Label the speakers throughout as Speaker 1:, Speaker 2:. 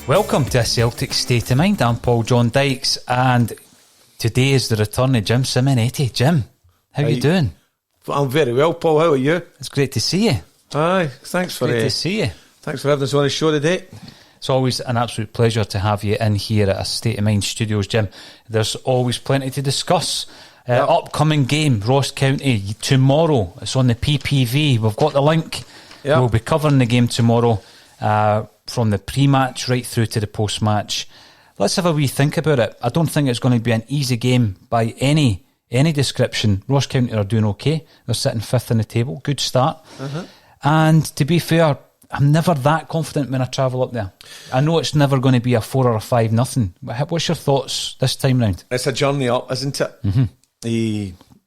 Speaker 1: Welcome to a Celtic State of Mind. I'm John Dykes, and today is the return of Jim Simonetti. Jim, how are you doing?
Speaker 2: I'm very well, Paul. How are you?
Speaker 1: It's great to see you.
Speaker 2: Aye, thanks for
Speaker 1: great to see you.
Speaker 2: Thanks for having us on the show today.
Speaker 1: It's always an absolute pleasure to have you in here at a State of Mind Studios, Jim. There's always plenty to discuss. Upcoming game, Ross County, tomorrow. It's on the PPV. We've got the link. Yep. We'll be covering the game tomorrow. From the pre-match right through to the post-match. Let's have a wee think about it. I don't think it's going to be an easy game by any description. Ross County are doing okay. They're sitting fifth in the table. Good start. And to be fair, I'm never that confident when I travel up there. I know it's never going to be a 4 or a 5-0. What's your thoughts this time round?
Speaker 2: It's a journey up, isn't it?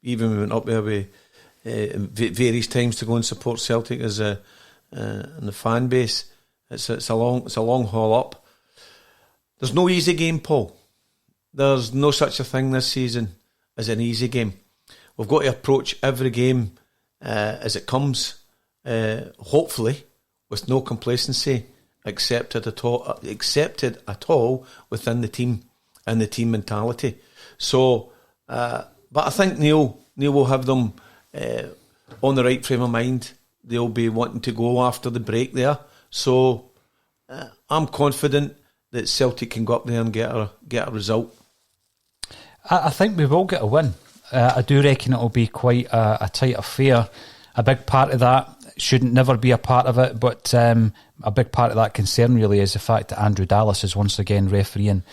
Speaker 2: Even we went up there with various times to go and support Celtic as in the fan base. It's a long haul up. There's no easy game, Paul. There's no such a thing this season as an easy game. We've got to approach every game as it comes, hopefully with no complacency accepted at all within the team and the team mentality. So, but I think Neil will have them on the right frame of mind. They'll be wanting to go after the break there. So I'm confident that Celtic can go up there and get a result.
Speaker 1: I think we will get a win. I do reckon it will be quite a tight affair. A big part of that shouldn't never be a part of it, but a big part of that concern really is the fact that Andrew Dallas is once again refereeing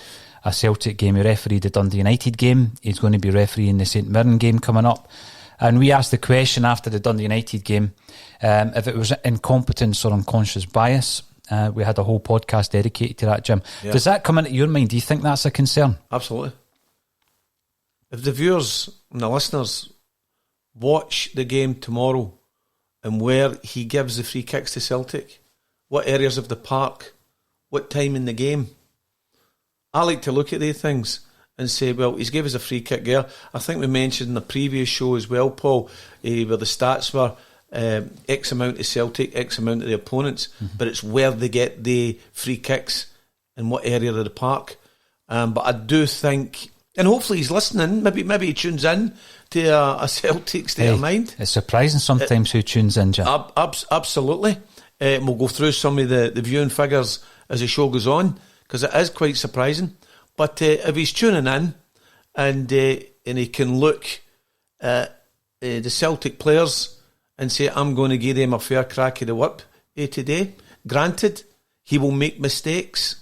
Speaker 1: a Celtic game. He refereed the Dundee United game. He's going to be refereeing the St Mirren game coming up. And we asked the question after the Dundee United game if it was incompetence or unconscious bias. We had a whole podcast dedicated to that, Jim. Yeah. Does that come into your mind? Do you think that's a concern?
Speaker 2: Absolutely. If the viewers and the listeners watch the game tomorrow and where he gives the free kicks to Celtic, what areas of the park, what time in the game, I like to look at these things and say, well, he's gave us a free kick there. I think we mentioned in the previous show as well, Paul, where the stats were X amount of Celtic, X amount of the opponents, but it's where they get the free kicks in what area of the park. But I do think, and hopefully he's listening, maybe he tunes in to a Celtic State of Mind.
Speaker 1: It's surprising sometimes who tunes in, Jim.
Speaker 2: Absolutely. We'll go through some of the viewing figures as the show goes on, because it is quite surprising. But if he's tuning in and he can look at the Celtic players and say, I'm going to give them a fair crack of the whip today, granted, he will make mistakes.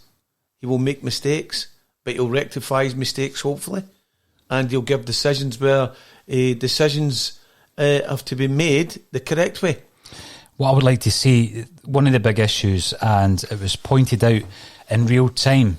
Speaker 2: But he'll rectify his mistakes, hopefully. And he'll give decisions where decisions have to be made the correct way.
Speaker 1: What I would like to see, one of the big issues, and it was pointed out in real time,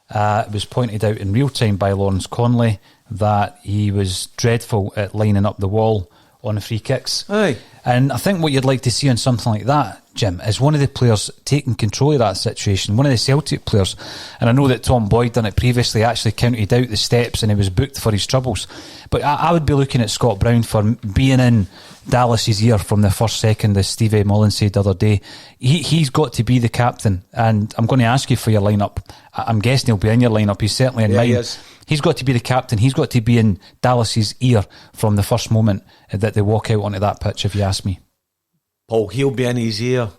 Speaker 1: by Lawrence Conley that he was dreadful at lining up the wall on the free kicks.
Speaker 2: Aye.
Speaker 1: And I think what you'd like to see on something like that, Jim, is one of the players taking control of that situation, one of the Celtic players. And I know that Tom Boyd done it previously, actually counted out the steps and he was booked for his troubles. But I would be looking at Scott Brown for being in Dallas's ear from the first second, as Stevie Mullins said the other day. He's got to be the captain. And I'm going to ask you for your lineup. I'm guessing he'll be in your lineup. He's certainly in mine. He's got to be the captain. He's got to be in Dallas's ear from the first moment that they walk out onto that pitch, if you ask me.
Speaker 2: Paul, he'll be in his ear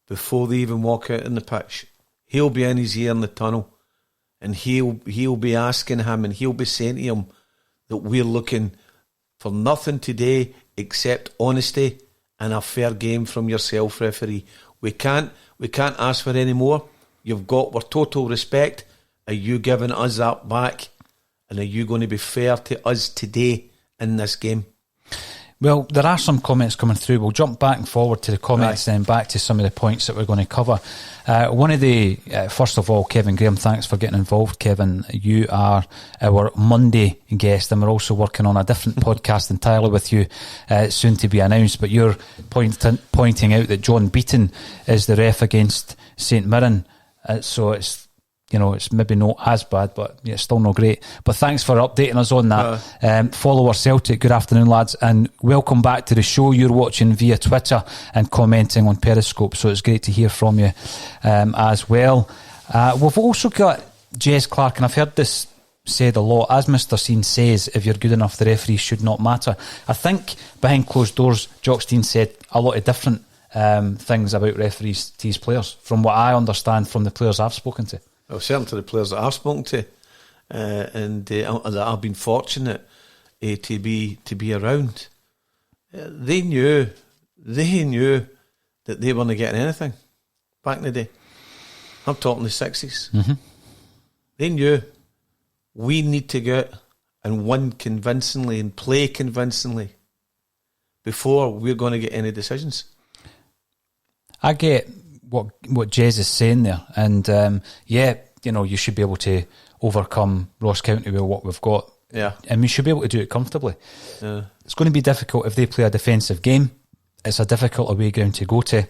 Speaker 2: before they even walk out in the pitch. He'll be in his ear in the tunnel, and he'll be asking him, and he'll be saying to him that we're looking for nothing today except honesty and a fair game from yourself, referee. We can't ask for any more. We're total respect. Are you giving us that back? And are you going to be fair to us today in this game?
Speaker 1: Well, there are some comments coming through. We'll jump back and forward to the comments, then back to some of the points that we're going to cover. One of the, first of all, Kevin Graham, thanks for getting involved, Kevin. You are our Monday guest, and we're also working on a different podcast entirely with you, soon to be announced. But you're pointing out that John Beaton is the ref against St Mirren. So it's, it's maybe not as bad, but it's still not great. But thanks for updating us on that. Follow our Celtic. Good afternoon, lads, and welcome back to the show. You're watching via Twitter and commenting on Periscope, so it's great to hear from you as well. We've also got Jez Clark, and I've heard this said a lot. As Mr. Sean says, if you're good enough, the referees should not matter. I think behind closed doors, Jock Stein said a lot of different things about referees to his players, from what I understand from the players I've spoken to.
Speaker 2: Well, certainly to the players that I've spoken to, and that I've been fortunate to be around. They knew that they weren't getting anything back in the day. I'm talking the 60s.
Speaker 1: Mm-hmm.
Speaker 2: They knew we need to go out and win convincingly and play convincingly before we're going to get any decisions.
Speaker 1: I get what Jez is saying there, and you should be able to overcome Ross County with what we've got, and we should be able to do it comfortably. It's going to be difficult if they play a defensive game. It's a difficult away ground to go to.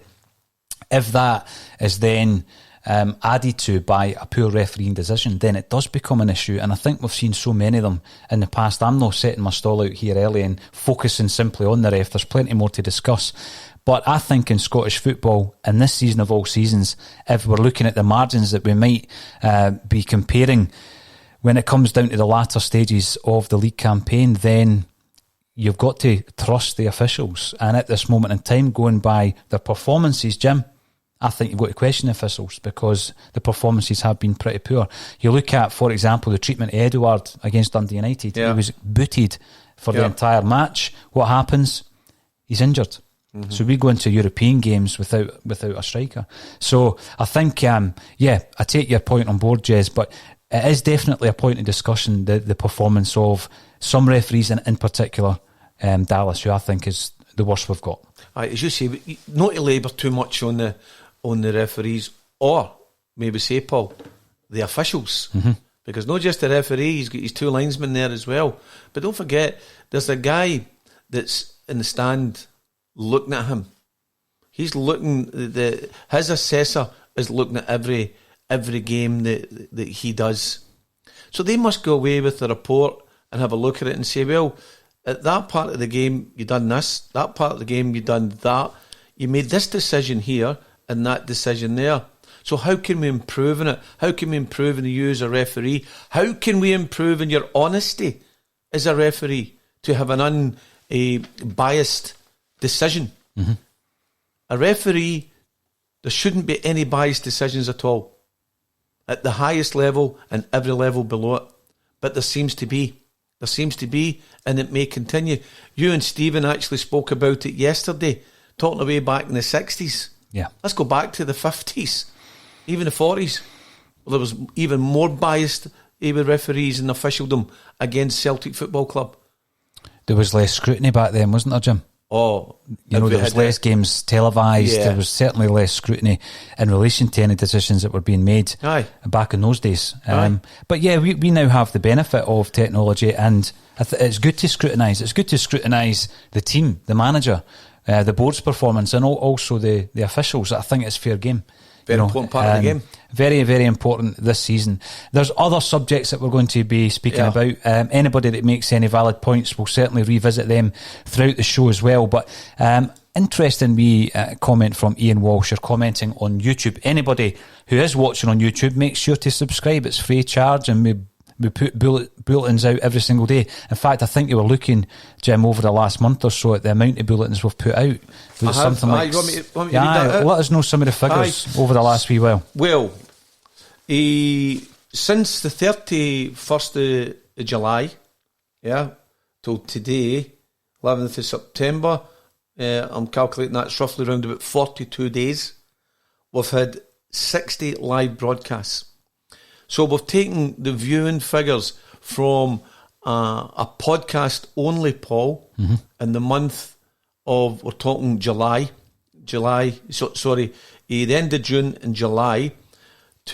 Speaker 1: If that is then added to by a poor refereeing decision, then it does become an issue, and I think we've seen so many of them in the past. I'm not setting my stall out here early and focusing simply on the ref. There's plenty more to discuss. But I think in Scottish football, in this season of all seasons, if we're looking at the margins that we might be comparing when it comes down to the latter stages of the league campaign, then you've got to trust the officials. And at this moment in time, going by their performances, Jim, I think you've got to question the officials because the performances have been pretty poor. You look at, for example, the treatment of Edouard against Dundee United. He was booted for the entire match. What happens? He's injured. So we go into European games without a striker. So I think, I take your point on board, Jez, but it is definitely a point of discussion, the performance of some referees, and in particular Dallas, who I think is the worst we've got.
Speaker 2: As you say, not to labour too much on the referees, or maybe say, Paul, the officials, because not just the referee, he's got his two linesmen there as well. But don't forget, there's a guy that's in the stand looking at him. He's looking. His assessor is looking at every game that he does. So they must go away with the report and have a look at it and say, well, at that part of the game you done this, that part of the game you done that, you made this decision here and that decision there. So how can we improve in it? How can we improve in you as a referee? How can we improve in your honesty as a referee to have an unbiased decision? A referee, there shouldn't be any biased decisions at all at the highest level and every level below it, but there seems to be, and it may continue. You and Stephen actually spoke about it yesterday, talking away back in the 60s. Let's go back to the 50s, even the 40s. There was even more biased referees in officialdom against Celtic Football Club.
Speaker 1: There was less scrutiny back then, wasn't there, Jim? There was less games televised. There was certainly less scrutiny in relation to any decisions that were being made back in those days. But we now have the benefit of technology, and it's good to scrutinise. It's good to scrutinise the team, the manager, the board's performance, and also the officials. I think it's fair game.
Speaker 2: Very important part of the game.
Speaker 1: Very, very important this season. There's other subjects that we're going to be speaking about. Anybody that makes any valid points, we'll certainly revisit them throughout the show as well. But interesting comment from Ian Walsh. You're commenting on YouTube. Anybody who is watching on YouTube, make sure to subscribe. It's free of charge, and we put bulletins out every single day. In fact, I think you were looking, Jim, over the last month or so at the amount of bulletins we've put out. Something like,
Speaker 2: want me to read that out?
Speaker 1: Let us know some of the figures over the last wee while.
Speaker 2: Well, since the 31st of July, till today, 11th of September, I'm calculating that's roughly around about 42 days, we've had 60 live broadcasts. So we've taken the viewing figures from a podcast only, Paul, in the month of, we're talking the end of June and July,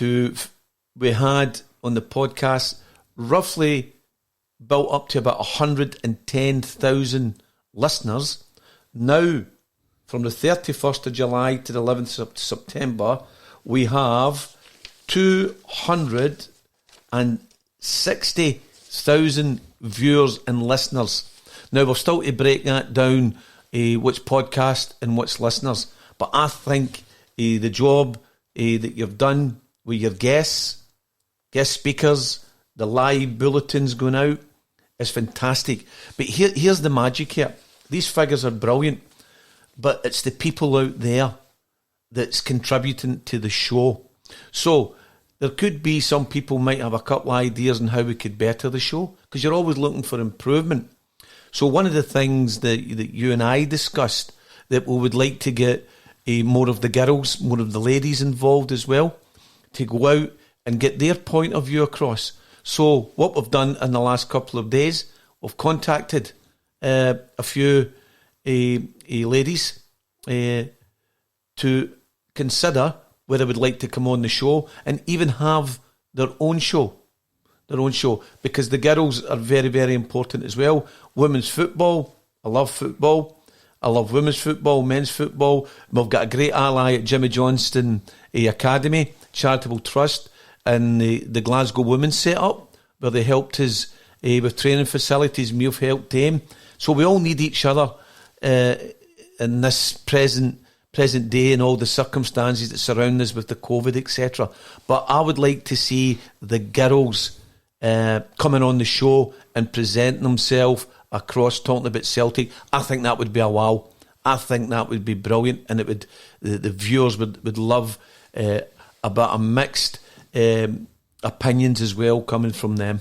Speaker 2: we had on the podcast roughly built up to about 110,000 listeners. Now, from the 31st of July to the 11th of September, we have 260,000 viewers and listeners. Now, we're still to break that down, which podcast and which listeners. But I think the job that you've done with your guest speakers, the live bulletins going out, is fantastic. But here's the magic here. These figures are brilliant, but it's the people out there that's contributing to the show. So there could be some people might have a couple of ideas on how we could better the show, because you're always looking for improvement. So one of the things that you and I discussed, that we would like to get more of the girls, more of the ladies involved as well, to go out and get their point of view across. So what we've done in the last couple of days, we've contacted a few ladies to consider whether they would like to come on the show and even have their own show, because the girls are very, very important as well. Women's football, I love football. I love women's football, men's football. We've got a great ally at Jimmy Johnston Academy, Charitable Trust, and the Glasgow Women's set up, where they helped us with training facilities, and we've helped them. So we all need each other in this present day and all the circumstances that surround us with the COVID, etc. But I would like to see the girls coming on the show and presenting themselves across, talking about Celtic. I think that would be a wow. I think that would be brilliant, and it would the viewers would love about a mixed opinions as well coming from them.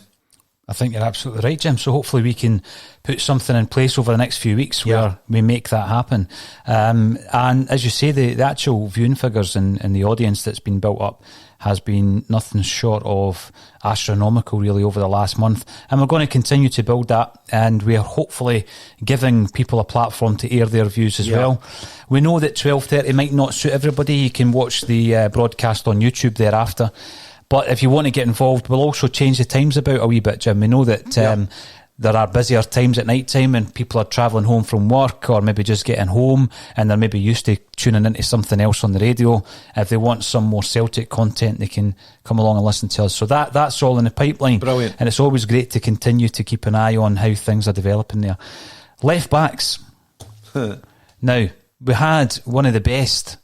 Speaker 1: I think you're absolutely right, Jim. So hopefully we can put something in place over the next few weeks where we make that happen. And as you say, the actual viewing figures and the audience that's been built up has been nothing short of astronomical, really, over the last month. And we're going to continue to build that, and we are hopefully giving people a platform to air their views as well. We know that 12:30 might not suit everybody. You can watch the broadcast on YouTube thereafter. But if you want to get involved, we'll also change the times about a wee bit, Jim. We know that there are busier times at night time and people are travelling home from work, or maybe just getting home, and they're maybe used to tuning into something else on the radio. If they want some more Celtic content, they can come along and listen to us. So that's all in the pipeline.
Speaker 2: Brilliant.
Speaker 1: And it's always great to continue to keep an eye on how things are developing there. Left backs. Now, we had one of the best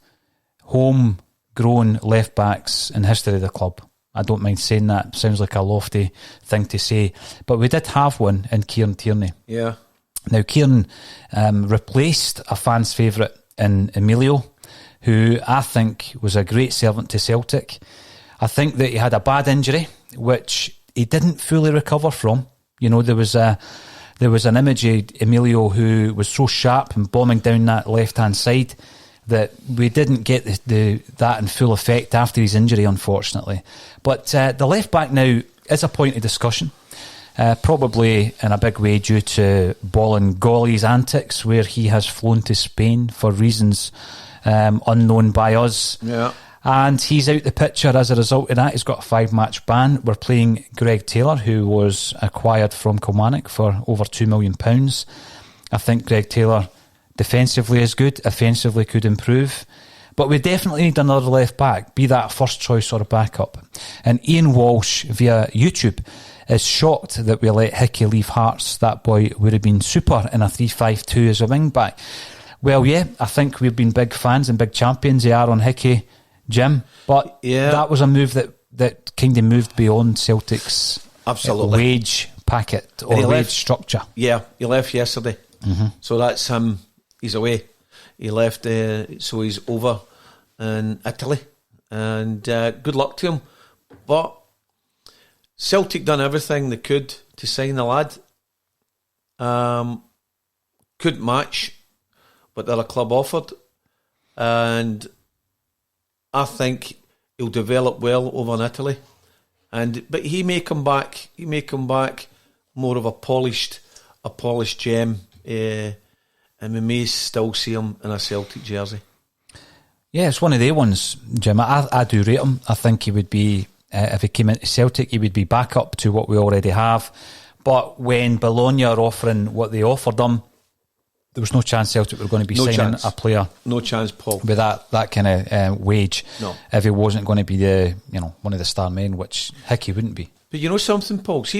Speaker 1: home-grown left backs in history of the club. I don't mind saying that. Sounds like a lofty thing to say. But we did have one in Kieran Tierney.
Speaker 2: Yeah.
Speaker 1: Now, Kieran replaced a fan's favourite in Emilio, who I think was a great servant to Celtic. I think that he had a bad injury, which he didn't fully recover from. You know, there was an image of Emilio who was so sharp and bombing down that left-hand side that we didn't get that in full effect after his injury, unfortunately. But the left-back now is a point of discussion, probably in a big way due to Bolingoli's antics, where he has flown to Spain for reasons unknown by us.
Speaker 2: Yeah.
Speaker 1: And he's out the picture as a result of that. He's got a 5-match ban. We're playing Greg Taylor, who was acquired from Kilmarnock for over £2 million. I think Greg Taylor defensively is good, offensively could improve, but we definitely need another left back, be that first choice or a backup. And Ian Walsh via YouTube is shocked that we let Hickey leave Hearts. That boy would have been super in a 3-5-2 as a wing back. Well, yeah, I think we've been big fans and big champions of Aaron Hickey, Jim, but that was a move that kind of moved beyond Celtic's wage packet or wage structure.
Speaker 2: Yeah, he left yesterday. So that's him. He's away. He left, so he's over in Italy. And good luck to him. But Celtic done everything they could to sign the lad. Couldn't match what the other club offered. And I think he'll develop well over in Italy. But he may come back. He may come back more of a polished gem, and we may still see him in a Celtic jersey.
Speaker 1: Yeah, it's one of the ones, Jim. I do rate him. I think he would be, if he came into Celtic, he would be back up to what we already have. But when Bologna are offering what they offered him, there was no chance Celtic were going to be signing a player.
Speaker 2: No chance, Paul.
Speaker 1: With that kind of wage.
Speaker 2: No.
Speaker 1: If he wasn't going to be one of the star men, which Hickey wouldn't be.
Speaker 2: But you know something, Paul? See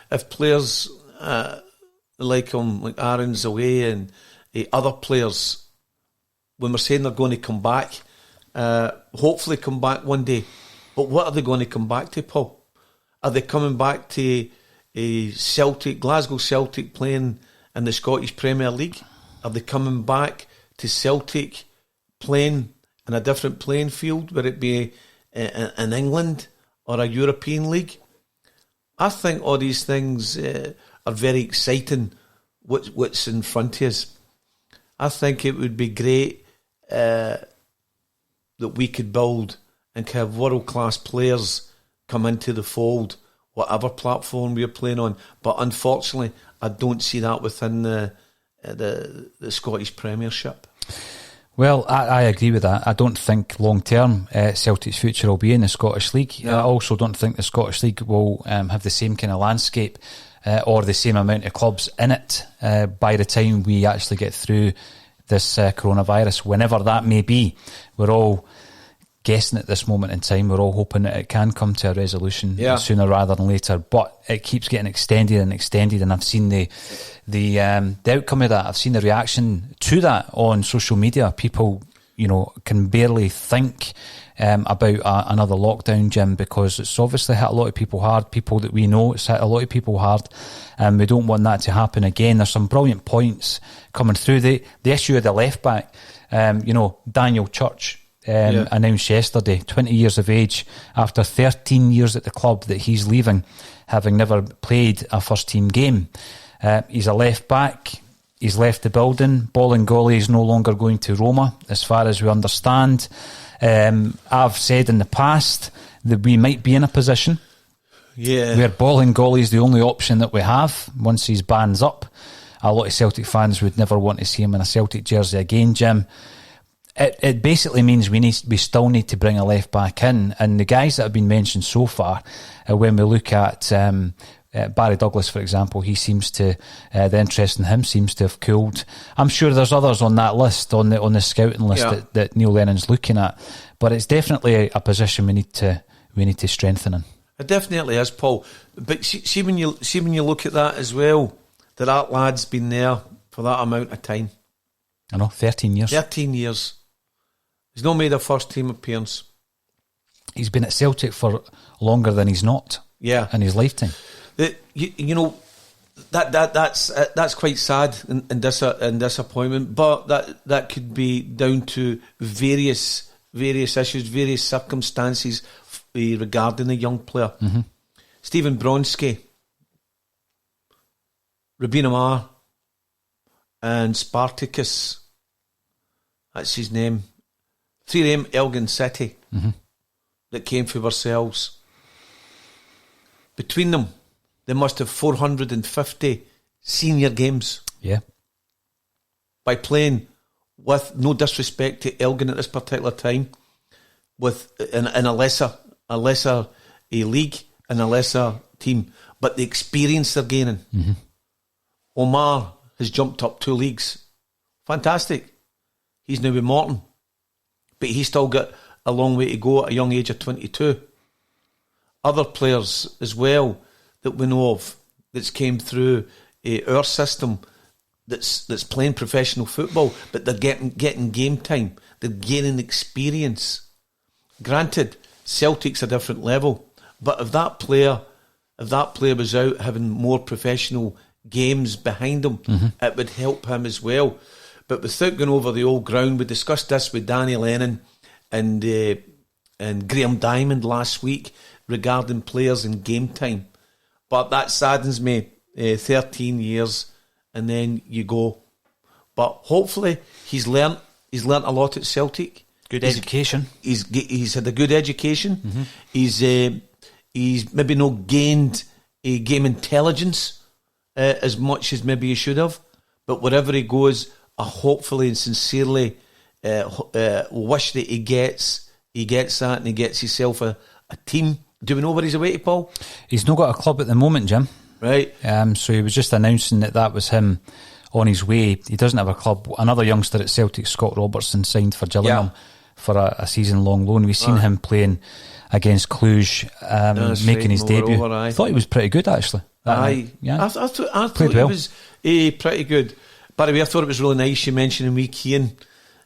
Speaker 2: if players like him, like Aaron's away, and other players, when we're saying they're going to come back, hopefully come back one day. But what are they going to come back to, Paul? Are they coming back to a Glasgow Celtic playing in the Scottish Premier League? Are they coming back to Celtic playing in a different playing field, whether it be in England or a European league? I think all these things are very exciting, what's in front of us. I think it would be great that we could build and have world-class players come into the fold, whatever platform we're playing on. But unfortunately, I don't see that within the Scottish Premiership.
Speaker 1: Well, I agree with that. I don't think long-term Celtic's future will be in the Scottish League. No. I also don't think the Scottish League will have the same kind of landscape or the same amount of clubs in it by the time we actually get through this coronavirus, whenever that may be. We're all guessing at this moment in time. We're all hoping that it can come to a resolution sooner rather than later, but it keeps getting extended, and I've seen the outcome of that. I've seen the reaction to that on social media. People, can barely think about another lockdown, Jim, because it's obviously hit a lot of people hard. People that we know, it's hit a lot of people hard, and we don't want that to happen again. There's some brilliant points coming through. The issue of the left back, Daniel Church, announced yesterday, 20 years of age, after 13 years at the club, that he's leaving, having never played a first team game. He's a left back. He's left the building. Bolingoli is no longer going to Roma, as far as we understand. I've said in the past that we might be in a position where Bolingoli is the only option that we have once his ban's up. A lot of Celtic fans would never want to see him in a Celtic jersey again, Jim. It basically means we still need to bring a left back in, and the guys that have been mentioned so far, when we look at Barry Douglas, for example, he seems to the interest in him seems to have cooled. I'm sure there's others on that list, on the scouting list that Neil Lennon's looking at, but it's definitely a position we need to strengthen in.
Speaker 2: It definitely is, Paul. But see when you look at that as well, that lad's been there for that amount of time.
Speaker 1: I know, 13 years.
Speaker 2: 13 years. He's not made a first team appearance.
Speaker 1: He's been at Celtic for longer than he's not.
Speaker 2: Yeah,
Speaker 1: in his lifetime.
Speaker 2: That's quite sad and disappointment. But that could be down to various issues, various circumstances regarding the young player.
Speaker 1: Mm-hmm.
Speaker 2: Stephen Bronski, Rabina Mar, and Spartacus. That's his name. 3 of them, Elgin City, that came for ourselves. Between them, they must have 450 senior games.
Speaker 1: Yeah.
Speaker 2: By playing with, no disrespect to Elgin at this particular time, with in a lesser league and a lesser team, but the experience they're gaining.
Speaker 1: Mm-hmm.
Speaker 2: Omar has jumped up 2 leagues. Fantastic. He's now with Morton. But he's still got a long way to go at a young age of 22. Other players as well that we know of that's came through our system that's playing professional football, but they're getting game time. They're gaining experience. Granted, Celtic's a different level, but if that player was out having more professional games behind him, it would help him as well. But without going over the old ground, we discussed this with Danny Lennon and Graham Diamond last week regarding players and game time. But that saddens me. 13 years and then you go. But hopefully he's learnt a lot at Celtic.
Speaker 1: Good education.
Speaker 2: He's had a good education. He's maybe not gained a game intelligence as much as maybe he should have. But wherever he goes, I hopefully and sincerely wish that he gets that, and he gets himself a team. Do we know where he's away to, Paul?
Speaker 1: He's not got a club at the moment, Jim.
Speaker 2: Right.
Speaker 1: So he was just announcing that was him on his way. He doesn't have a club. Another youngster at Celtic, Scott Robertson, signed for Gillingham for a season-long loan. We've seen him playing against Cluj, making his debut. I thought he was pretty good, actually.
Speaker 2: I thought he was pretty good. By the way, I thought it was really nice you mentioning wee Keane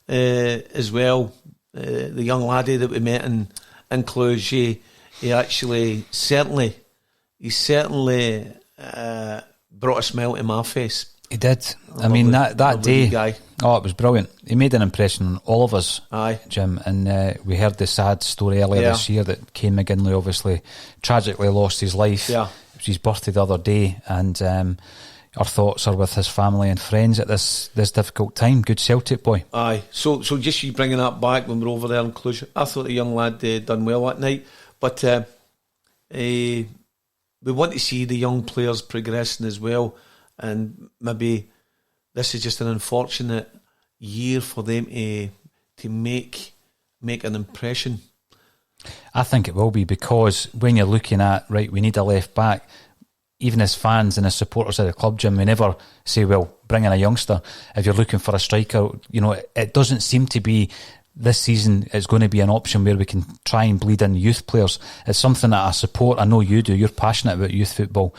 Speaker 2: as well. The young laddie that we met in Cluj. He actually certainly brought a smile to my face.
Speaker 1: He did. I mean, that day, guy. Oh, it was brilliant. He made an impression on all of us, Jim. And we heard the sad story earlier this year that Kane McGinley obviously tragically lost his life. Yeah. It was his birthday the other day, and our thoughts are with his family and friends at this difficult time. Good Celtic boy. Aye.
Speaker 2: So just you bringing that back when we were over there in Cluj, I thought the young lad done well that night. But we want to see the young players progressing as well, and maybe this is just an unfortunate year for them to make an impression.
Speaker 1: I think it will be, because when you're looking at, right, we need a left back, even as fans and as supporters of the club, Jim, we never say, well, bring in a youngster. If you're looking for a striker, it doesn't seem to be this season it's going to be an option where we can try and bleed in youth players. It's something that I support. I know you do. You're passionate about youth football.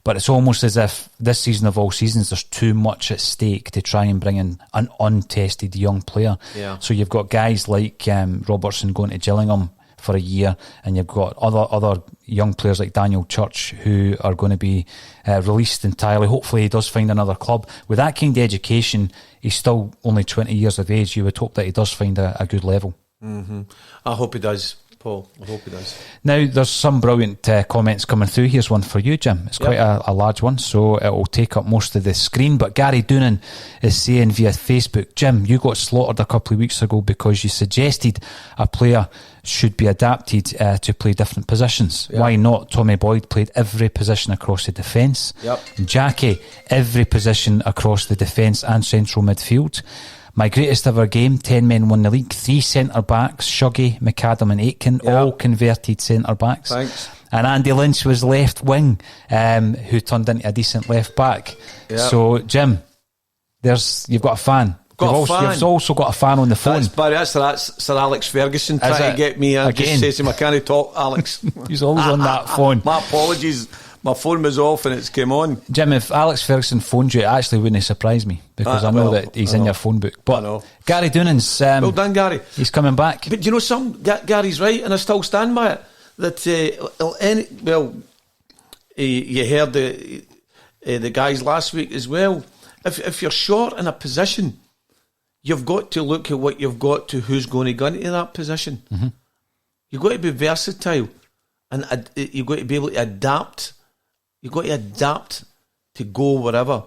Speaker 1: But it's almost as if this season of all seasons, there's too much at stake to try and bring in an untested young player. Yeah. So you've got guys like Robertson going to Gillingham for a year, and you've got other young players like Daniel Church who are going to be released entirely. Hopefully he does find another club. With that kind of education, he's still only 20 years of age. You would hope that he does find a good level.
Speaker 2: Mm-hmm. I hope he does, Paul. I hope he does.
Speaker 1: Now, there's some brilliant comments coming through. Here's one for you, Jim. It's quite a large one, so it will take up most of the screen. But Gary Doonan is saying via Facebook, Jim, you got slaughtered a couple of weeks ago because you suggested a player should be adapted to play different positions. Why not? Tommy Boyd played every position across the defence. Jackie, every position across the defence and central midfield. My greatest ever game, 10 men won the league, 3 centre-backs, Shuggy, McAdam and Aitken, all converted centre-backs.
Speaker 2: Thanks.
Speaker 1: And Andy Lynch was left wing, who turned into a decent left-back. So, Jim, you've got a fan. You've also got a fan on the phone.
Speaker 2: That's Sir Alex Ferguson trying to get me in. Just says to him, I can't talk, Alex.
Speaker 1: He's always on that phone.
Speaker 2: My apologies. My phone was off and it's came on.
Speaker 1: Jim, if Alex Ferguson phoned you, it actually wouldn't surprise me, because I know that he's in your phone book. But Gary Doonan's...
Speaker 2: well done, Gary.
Speaker 1: He's coming back.
Speaker 2: But you know something? Gary's right, and I still stand by it. That, you heard the guys last week as well. If you're short in a position, you've got to look at what you've got to who's going to go into that position. Mm-hmm. You've got to be versatile, and you've got to be able to adapt. You've got to adapt to go wherever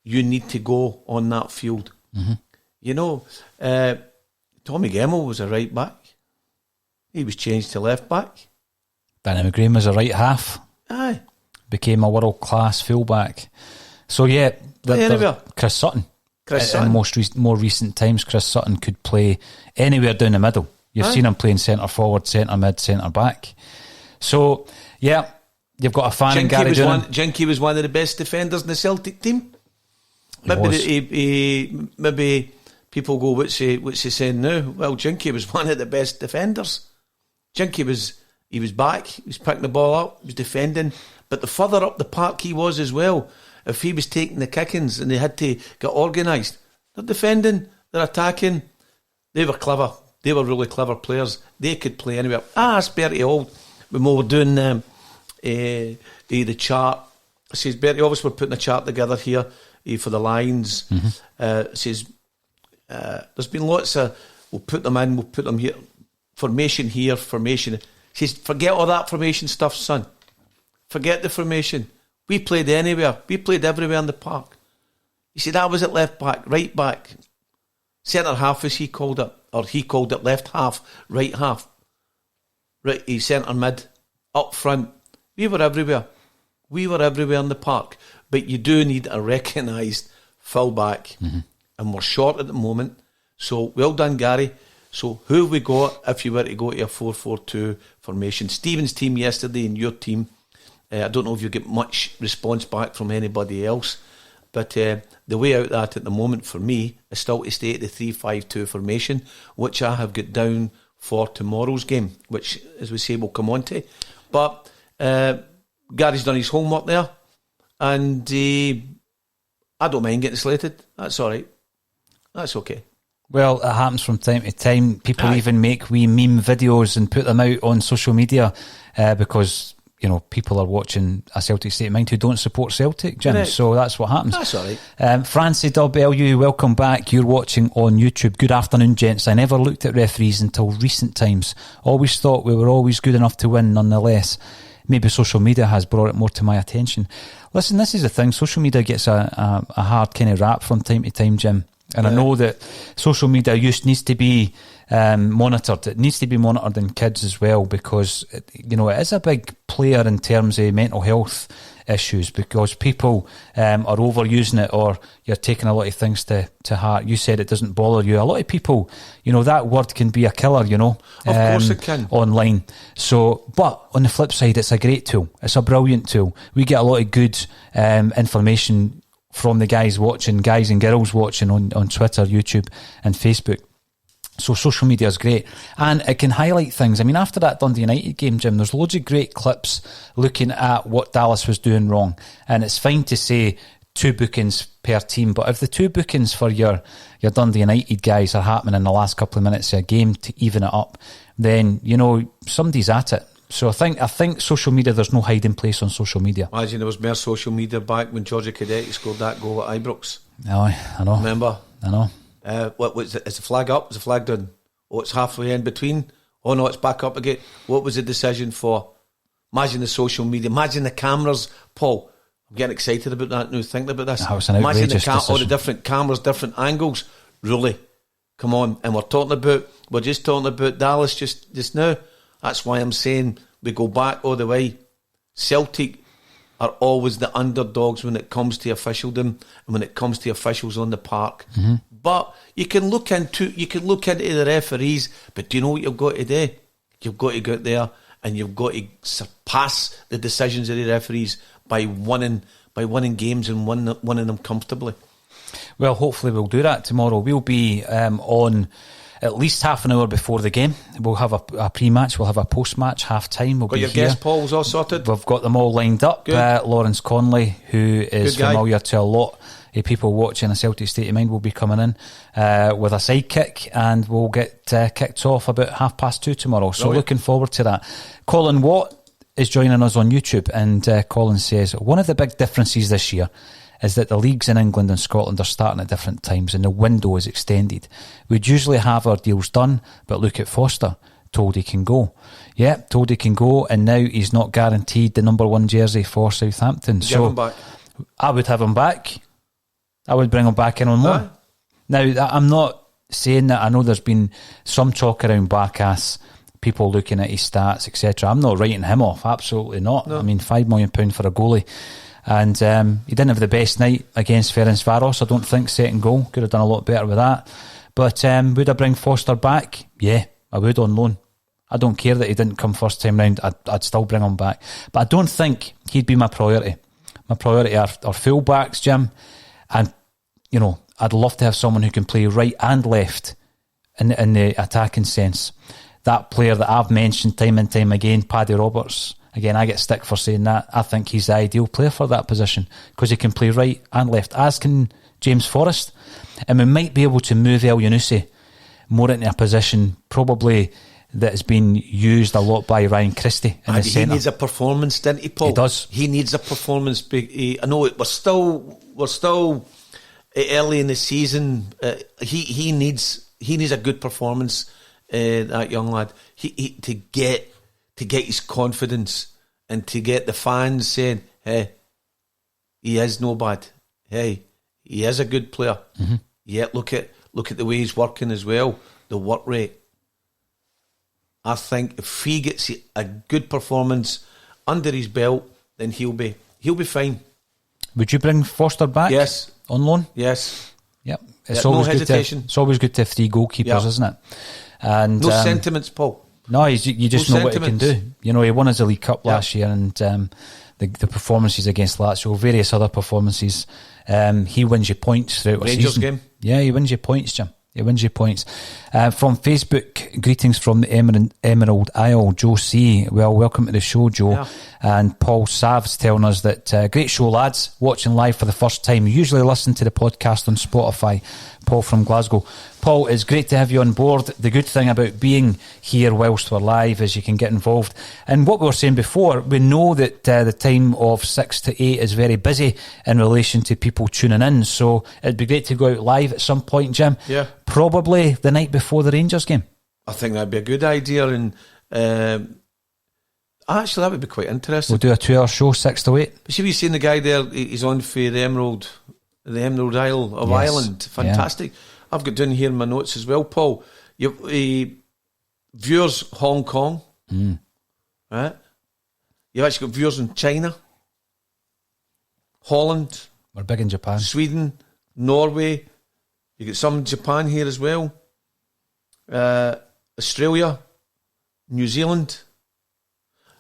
Speaker 2: you need to go on that field. Mm-hmm. You know, Tommy Gemmell was a right back. He was changed to left back.
Speaker 1: Danny McGrain was a right half.
Speaker 2: Aye.
Speaker 1: Became a world-class fullback. So, Chris Sutton. In more recent times, Chris Sutton could play anywhere down the middle. You've seen him playing centre-forward, centre-mid, centre-back. So, you've got a fan in Gary Doonan.
Speaker 2: Jinky was one of the best defenders in the Celtic team. Maybe people go, what's he saying now? Well, Jinky was one of the best defenders. Jinky was back, he was picking the ball up, he was defending. But the further up the park he was as well, if he was taking the kickings and they had to get organised, they're defending, they're attacking. They were clever. They were really clever players. They could play anywhere. It's Bertie Auld. When we were doing the chart, says Bertie, obviously we're putting a chart together here for the lines. Mm-hmm. Says there's been lots of, we'll put them here, formation here, formation. Says, forget all that formation stuff, son. Forget the formation. We played anywhere. We played everywhere in the park. You see, that was at left back, right back, Centre half, as he called it, or he called it left half, right half, right, he centre mid, up front. We were everywhere. We were everywhere in the park. But you do need a recognised full-back. And we're short at the moment. So, well done, Gary. So, who have we got if you were to go to a 4-4-2 formation? Stephen's team yesterday and your team, I don't know if you get much response back from anybody else. But the way out that at the moment for me is still to stay at the 3-5-2 formation, which I have got down for tomorrow's game, which, as we say, we'll come on to. But Gary's done his homework there, and I don't mind getting slated. That's all right. That's okay.
Speaker 1: Well, it happens from time to time. People even make wee meme videos and put them out on social media because, you know, people are watching a Celtic State of Mind who don't support Celtic, Jim.
Speaker 2: Correct.
Speaker 1: So that's what happens.
Speaker 2: That's all right.
Speaker 1: Francie WLU, welcome back. You're watching on YouTube. Good afternoon, gents. I never looked at referees until recent times. Always thought we were always good enough to win, nonetheless. Maybe social media has brought it more to my attention. Listen, this is the thing. Social media gets a hard kind of rap from time to time, Jim. And I know that social media use needs to be monitored. It needs to be monitored in kids as well because, you know, it is a big player in terms of mental health issues because people are overusing it or you're taking a lot of things to heart. You said it doesn't bother you. A lot of people, you know, that word can be a killer, you know.
Speaker 2: Of course it can.
Speaker 1: Online. So, but on the flip side, it's a great tool. It's a brilliant tool. We get a lot of good information from the guys and girls watching on Twitter, YouTube and Facebook. So social media is great and it can highlight things. I mean, after that Dundee United game, Jim, there's loads of great clips looking at what Dallas was doing wrong, and it's fine to say 2 bookings per team, but if the 2 bookings for your Dundee United guys are happening in the last couple of minutes of a game to even it up, then, you know, somebody's at it. So I think social media, there's no hiding place on social media.
Speaker 2: Imagine there was more social media back when Georgia Cadetti scored that goal at Ibrox.
Speaker 1: Oh, I know.
Speaker 2: Remember?
Speaker 1: I know.
Speaker 2: What was it? Is the flag up? Is the flag down? Oh, it's halfway in between. Oh no, it's back up again. What was the decision for? Imagine the social media. Imagine the cameras, Paul. I'm getting excited about that now, thinking about this.
Speaker 1: It's an
Speaker 2: Imagine
Speaker 1: outrageous
Speaker 2: all the different cameras, different angles. Really? Come on. And we're just talking about Dallas just now. That's why I'm saying we go back all the way. Celtic are always the underdogs when it comes to officialdom and when it comes to officials on the park. Mm-hmm. But you can look into the referees, but do you know what you've got to do? You've got to go out there and you've got to surpass the decisions of the referees by winning games and winning them comfortably.
Speaker 1: Well, hopefully we'll do that tomorrow. We'll be on at least half an hour before the game. We'll have a pre-match, we'll have a post-match, half-time. We'll
Speaker 2: got
Speaker 1: be
Speaker 2: your
Speaker 1: here.
Speaker 2: guest polls all sorted?
Speaker 1: We've got them all lined up. Lawrence Conley, who is familiar to a lot of people watching a Celtic State of Mind, will be coming in with a sidekick, and we'll get kicked off about 2:30 tomorrow. So looking forward to that. Colin Watt is joining us on YouTube, and Colin says, one of the big differences this year is that the leagues in England and Scotland are starting at different times and the window is extended. We'd usually have our deals done, but look at Foster. Told he can go. Yeah, told he can go, and now he's not guaranteed the number 1 jersey for Southampton.
Speaker 2: So him back.
Speaker 1: I would have him back. I would bring him back in on loan. Now, I'm not saying that. I know there's been some talk around Bacchus, people looking at his stats, etc. I'm not writing him off, absolutely not. No. I mean, £5 million for a goalie. And he didn't have the best night against Ferencvaros, I don't think, second goal. Could have done a lot better with that. But would I bring Foster back? Yeah, I would on loan. I don't care that he didn't come first time round. I'd still bring him back. But I don't think he'd be my priority. My priority are full-backs, Jim. And, you know, I'd love to have someone who can play right and left in the attacking sense. That player that I've mentioned time and time again, Paddy Roberts. Again, I get stick for saying that. I think he's the ideal player for that position because he can play right and left, as can James Forrest. And we might be able to move El Yunusi more into a position probably that has been used a lot by Ryan Christie in the centre.
Speaker 2: He needs a performance, doesn't he, Paul?
Speaker 1: He does.
Speaker 2: He needs a performance. I know we're still early in the season. He needs a good performance. That young lad, he to get his confidence and to get the fans saying, "Hey, he is no bad. Hey, he is a good player." Mm-hmm. Yeah, look at look at the way he's working as well, the work rate. I think if he gets a good performance under his belt, then he'll be fine.
Speaker 1: Would you bring Foster back?
Speaker 2: Yes.
Speaker 1: On loan?
Speaker 2: Yes.
Speaker 1: Yep. It's always
Speaker 2: no hesitation.
Speaker 1: It's always good to have 3 goalkeepers, isn't it? And
Speaker 2: no sentiments, Paul.
Speaker 1: No, you just know what he can do. You know, he won us a League Cup last year, and the performances against Lazio, various other performances, he wins you points throughout a season.
Speaker 2: Game.
Speaker 1: Yeah, he wins you points, Jim. He wins you points. From Facebook, greetings from the Emerald Isle, Joe C. Well, welcome to the show, Joe.
Speaker 2: Yeah.
Speaker 1: And Paul Sav's telling us that great show, lads. Watching live for the first time. Usually listen to the podcast on Spotify. Paul from Glasgow. Paul, it's great to have you on board. The good thing about being here whilst we're live is you can get involved. And what we were saying before, we know that the time of 6 to 8 is very busy in relation to people tuning in. So it'd be great to go out live at some point, Jim.
Speaker 2: Yeah.
Speaker 1: Probably the night before the Rangers game.
Speaker 2: I think that'd be a good idea. And actually, that would be quite interesting.
Speaker 1: We'll do a 2-hour show, 6 to 8.
Speaker 2: See, we've seen the guy there, he's on for the Emerald Isle of Ireland. Fantastic. Yeah. I've got down here in my notes as well, Paul. Viewers Hong Kong, right? You've actually got viewers in China, Holland.
Speaker 1: We're big in Japan.
Speaker 2: Sweden, Norway. You get some in Japan here as well. Australia, New Zealand,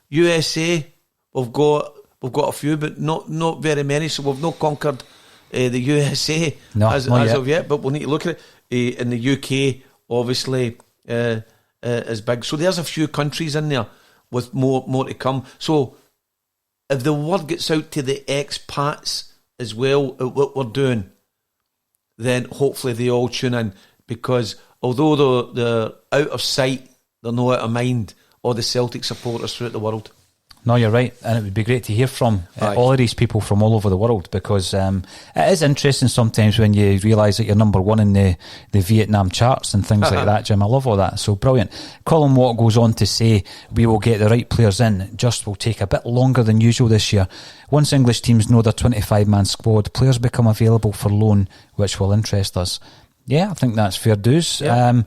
Speaker 2: USA. We've got a few, but not very many. So we've not conquered the USA as of yet, but we'll need to look at it. In the UK, obviously, is big. So there's a few countries in there with more to come. So if the word gets out to the expats as well at what we're doing, then hopefully they all tune in, because although they're out of sight, they're not out of mind, all the Celtic supporters throughout the world.
Speaker 1: No, you're right, and it would be great to hear from all of these people from all over the world, because it is interesting sometimes when you realise that you're number one in the Vietnam charts and things like that, Jim. I love all that, so brilliant. Colin Watt goes on to say, we will get the right players in, just will take a bit longer than usual this year. Once English teams know their 25-man squad, players become available for loan, which will interest us. Yeah, I think that's fair dues. Yeah.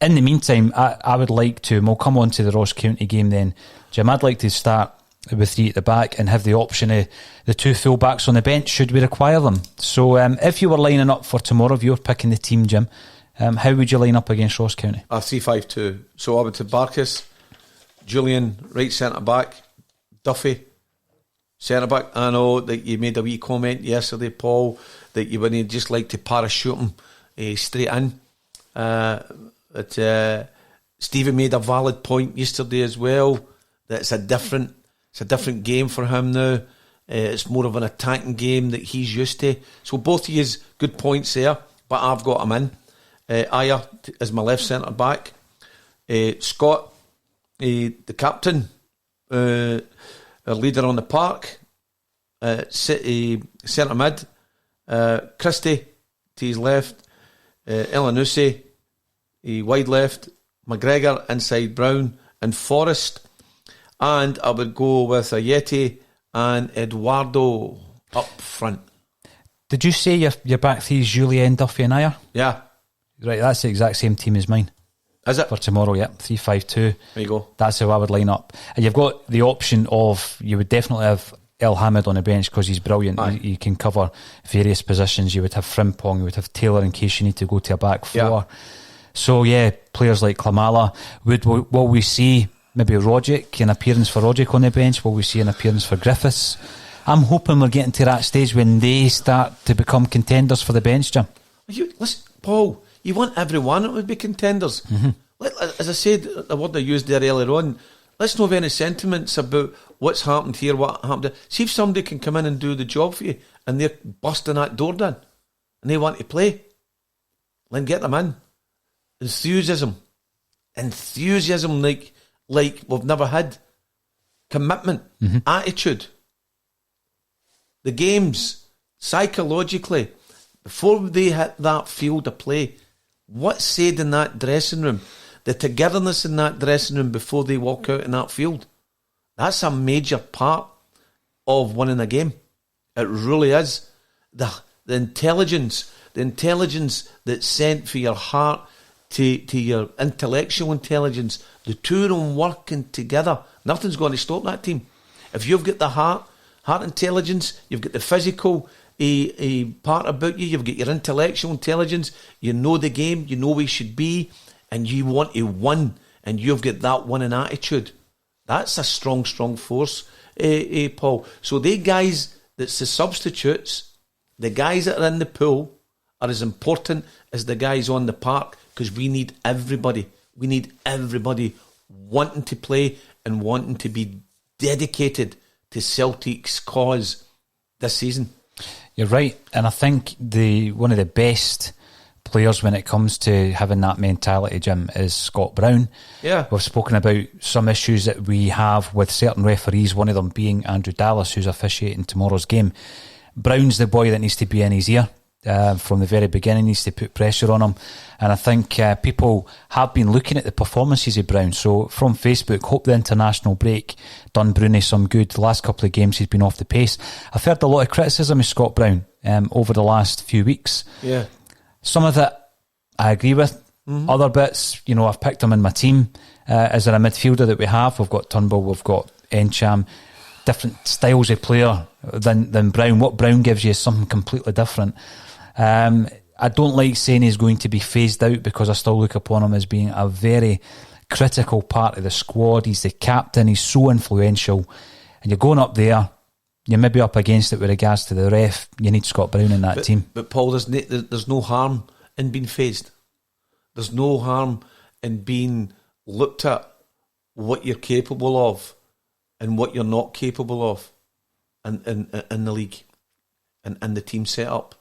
Speaker 1: In the meantime, I would like to, and we'll come on to the Ross County game then, Jim, I'd like to start with 3 at the back and have the option of the 2 full-backs on the bench should we require them. So if you were lining up for tomorrow, if you were picking the team, Jim, how would you line up against Ross County?
Speaker 2: 3-5-2. So I would have Barkas, Julian, right centre-back, Duffy, centre-back. I know that you made a wee comment yesterday, Paul, that you wouldn't just like to parachute him straight in. Stephen made a valid point yesterday as well, that it's a different game for him now. It's more of an attacking game that he's used to. So both of his good points there, but I've got him in. Aya is my left centre back. Scott, the captain, a leader on the park. Centre mid. Christie to his left. Elanusi, wide left. McGregor inside Brown, and Forrest. And I would go with Ayeti and Eduardo up front.
Speaker 1: Did you say your back 3 is Julien, Duffy and Ayer?
Speaker 2: Yeah.
Speaker 1: Right, that's the exact same team as mine.
Speaker 2: Is it?
Speaker 1: For tomorrow, yeah. 3-5-2.
Speaker 2: There you go.
Speaker 1: That's how I would line up. And you've got the option of, you would definitely have El Hamid on the bench because he's brilliant. He can cover various positions. You would have Frimpong, you would have Taylor in case you need to go to a back 4. Yeah. So yeah, players like Klamala. Will we see maybe Rogic, an appearance for Rogic on the bench? Will we see an appearance for Griffiths? I'm hoping we're getting to that stage when they start to become contenders for the bench, Jim.
Speaker 2: Listen, Paul, you want everyone that would be contenders. Mm-hmm. As I said, the word I used there earlier on, let's not have any sentiments about what's happened here, what happened there. See if somebody can come in and do the job for you and they're busting that door down and they want to play, then get them in. Enthusiasm like we've never had. Commitment, attitude. The games, psychologically, before they hit that field of play, what's said in that dressing room, the togetherness in that dressing room before they walk out in that field, that's a major part of winning a game. It really is. The intelligence, the intelligence that's sent for your heart to your intellectual intelligence, the two of them working together, nothing's going to stop that team. If you've got the heart intelligence, you've got the physical a part about you, you've got your intellectual intelligence, you know the game, you know where you should be, and you want to win, and you've got that winning attitude. That's a strong force, Paul. So the guys that's the substitutes, the guys that are in the pool, are as important as the guys on the park, because we need everybody. We need everybody wanting to play and wanting to be dedicated to Celtic's cause this season.
Speaker 1: You're right, and I think one of the best players when it comes to having that mentality, Jim, is Scott Brown.
Speaker 2: Yeah.
Speaker 1: We've spoken about some issues that we have with certain referees, one of them being Andrew Dallas, who's officiating tomorrow's game. Brown's the boy that needs to be in his ear. From the very beginning, needs to put pressure on him, and I think people have been looking at the performances of Brown. So from Facebook, hope the international break done Bruni some good. The last couple of games he's been off the pace. I've heard a lot of criticism of Scott Brown over the last few weeks.
Speaker 2: Yeah,
Speaker 1: some of it I agree with. Other bits, I've picked him in my team as a midfielder that we have. We've got Turnbull, we've got Encham. Different styles of player than Brown. What Brown gives you is something completely different. I don't like saying he's going to be phased out, because I still look upon him as being a very critical part of the squad. He's the captain, he's so influential, and you're going up there, you're maybe up against it with regards to the ref. You need Scott Brown in that team.
Speaker 2: But Paul, there's no harm in being phased. There's no harm in being looked at what you're capable of and what you're not capable of in the league and the team set up.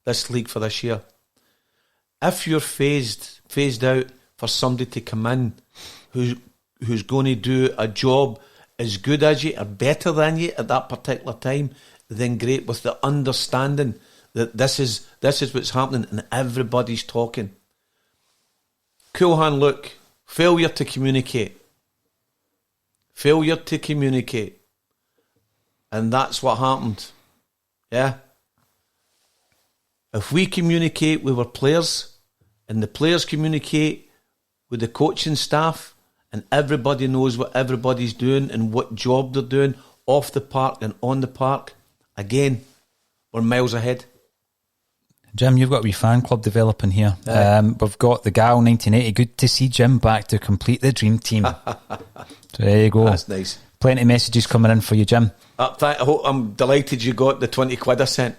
Speaker 2: This league for this year. If you're phased out for somebody to come in who's going to do a job as good as you or better than you at that particular time, then great, with the understanding that this is what's happening and everybody's talking. Cool hand look, failure to communicate. And that's what happened. Yeah. If we communicate with our players and the players communicate with the coaching staff and everybody knows what everybody's doing and what job they're doing off the park and on the park, again, we're miles ahead.
Speaker 1: Jim, you've got a wee fan club developing here. We've got the Gal 1980. Good to see Jim back to complete the dream team. So there you go.
Speaker 2: That's nice.
Speaker 1: Plenty of messages coming in for you, Jim.
Speaker 2: I'm delighted you got the 20 quid I sent.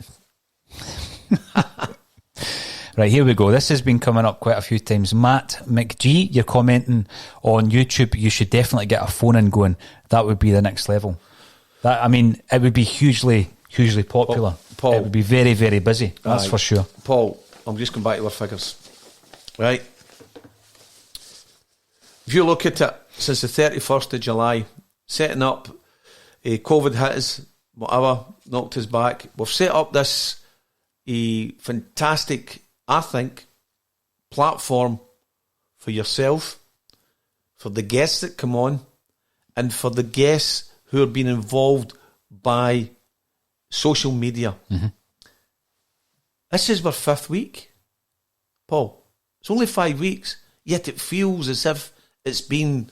Speaker 1: Right, here we go. This has been coming up quite a few times. Matt McGee, you're commenting on YouTube, you should definitely get a phone in going. That would be the next level. It would be hugely popular.
Speaker 2: Paul,
Speaker 1: it would be very, very busy. That's for sure.
Speaker 2: Paul, I'm just going back to our figures. Right. If you look at it, since the 31st of July, setting up COVID hit us, whatever, knocked us back. We've set up this fantastic, I think, platform for yourself, for the guests that come on, and for the guests who are being involved by social media.
Speaker 1: Mm-hmm.
Speaker 2: This is our 5th week, Paul. It's only 5 weeks, yet it feels as if it's been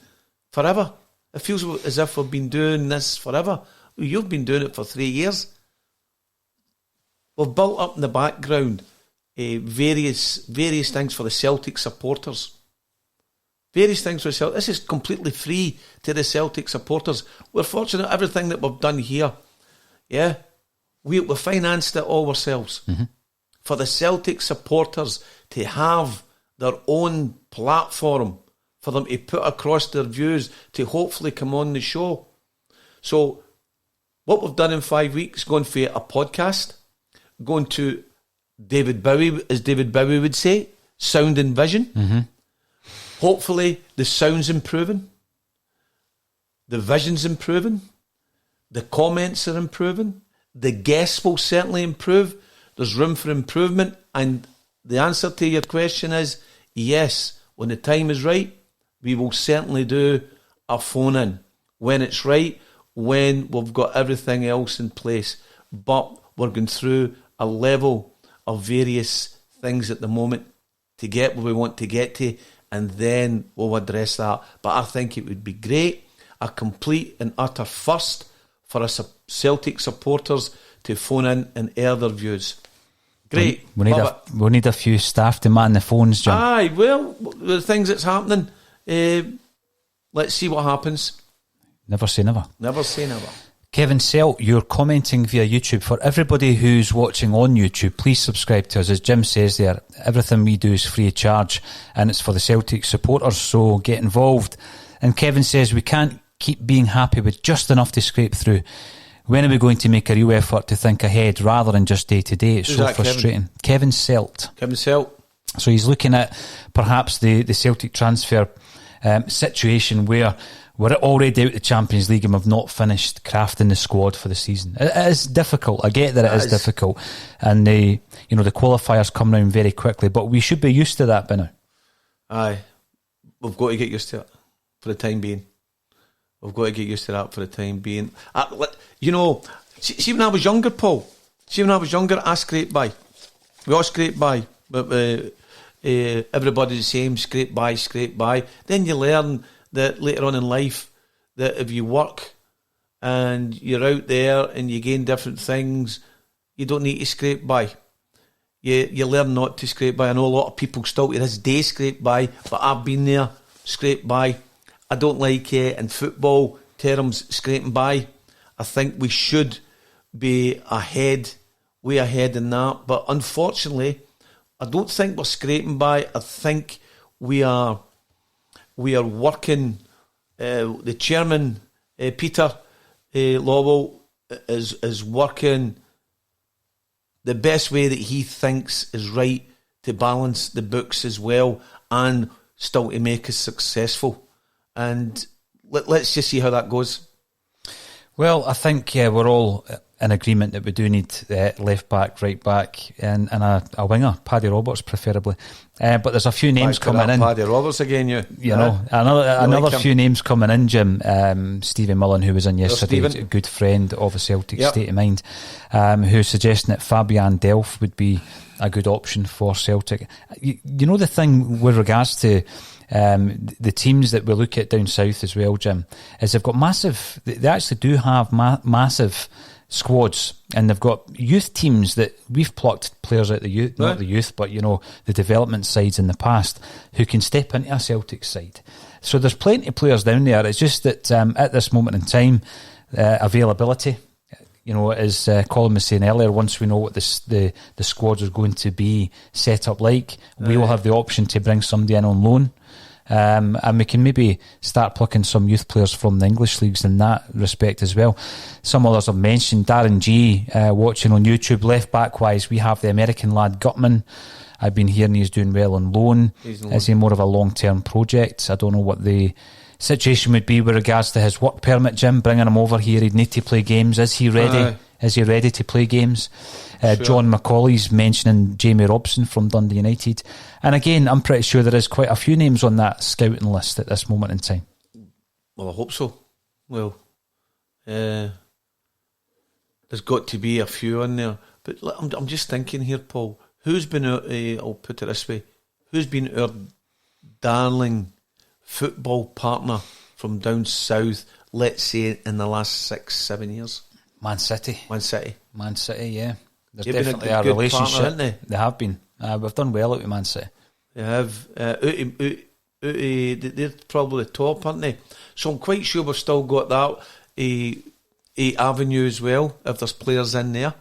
Speaker 2: forever. It feels as if we've been doing this forever. You've been doing it for 3 years. We've built up in the background various things for the Celtic supporters. Various things for the Celtic. This is completely free to the Celtic supporters. We're fortunate everything that we've done here. Yeah, we financed it all ourselves.
Speaker 1: Mm-hmm.
Speaker 2: For the Celtic supporters to have their own platform, for them to put across their views, to hopefully come on the show. So what we've done in 5 weeks, going for a podcast, going to David Bowie, as David Bowie would say, sound and vision.
Speaker 1: Mm-hmm.
Speaker 2: Hopefully the sound's improving, the vision's improving, the comments are improving, the guests will certainly improve. There's room for improvement, and the answer to your question is yes. When the time is right, we will certainly do a phone in when it's right, when we've got everything else in place. But we're going through a level of various things at the moment to get where we want to get to, and then we'll address that. But I think it would be great, a complete and utter first for us Celtic supporters to phone in and air their views. Great.
Speaker 1: We'll need a few staff to man the phones, Jim.
Speaker 2: Aye, well, the things that's happening, let's see what happens.
Speaker 1: Never say never.
Speaker 2: Never say never.
Speaker 1: Kevin Selt, you're commenting via YouTube. For everybody who's watching on YouTube, please subscribe to us. As Jim says there, everything we do is free of charge, and it's for the Celtic supporters, so get involved. And Kevin says we can't keep being happy with just enough to scrape through. When are we going to make a real effort to think ahead rather than just day to day? It's so frustrating. Kevin Selt.
Speaker 2: Kevin Selt.
Speaker 1: So he's looking at perhaps the Celtic transfer situation where we're already out the Champions League and we've not finished crafting the squad for the season. It is difficult. I get that it is difficult. And the qualifiers come round very quickly, but we should be used to that by now.
Speaker 2: Aye. We've got to get used to it for the time being. We've got to get used to that for the time being. See when I was younger, Paul, I scraped by. We all scraped by. But everybody's the same, scrape by. Then you learn that later on in life, that if you work and you're out there and you gain different things, you don't need to scrape by. You learn not to scrape by. I know a lot of people still to this day scrape by, but I've been there, scrape by. I don't like in football terms scraping by. I think we should be way ahead in that. But unfortunately, I don't think we're scraping by. I think we are working. The chairman, Peter Lowell, is working the best way that he thinks is right to balance the books as well and still to make us successful. And let's just see how that goes.
Speaker 1: Well, I think we're all in agreement that we do need left back, right back, and a winger, Paddy Roberts preferably. But there's a few names coming in.
Speaker 2: Paddy Roberts again,
Speaker 1: another few names coming in, Jim. Stevie Mullen, who was in yesterday, a good friend of a Celtic State of Mind, who's suggesting that Fabian Delph would be a good option for Celtic. You know the thing with regards to the teams that we look at down south as well, Jim, is they've got massive. They actually do have massive squads, and they've got youth teams that we've plucked players out the youth, not the youth, but the development sides in the past who can step into a Celtic side. So there's plenty of players down there. It's just that at this moment in time, availability. As Colin was saying earlier, once we know what the squad is going to be set up like, we will have the option to bring somebody in on loan. And we can maybe start plucking some youth players from the English leagues in that respect as well. Some others have mentioned Darren G, watching on YouTube. Left back wise, we have the American lad Gutman. I've been hearing he's doing well on loan. Is he more of a long-term project? I don't know what the situation would be with regards to his work permit, Jim. Bringing him over here, he'd need to play games. Is he ready? Is he ready to play games? Sure. John McCauley's mentioning Jamie Robson from Dundee United. And again, I'm pretty sure there is quite a few names on that scouting list at this moment in time.
Speaker 2: Well, I hope so. Well, there's got to be a few on there. But I'm just thinking here, Paul, who's been, I'll put it this way, who's been our darling football partner from down south, let's say, in the last 6-7 years? Man City, yeah. There's definitely a relationship. Partner, they have been. We've done well out with Man City. They have. They're probably the top, aren't they? So I'm quite sure we've still got that a avenue as well, if there's players in there.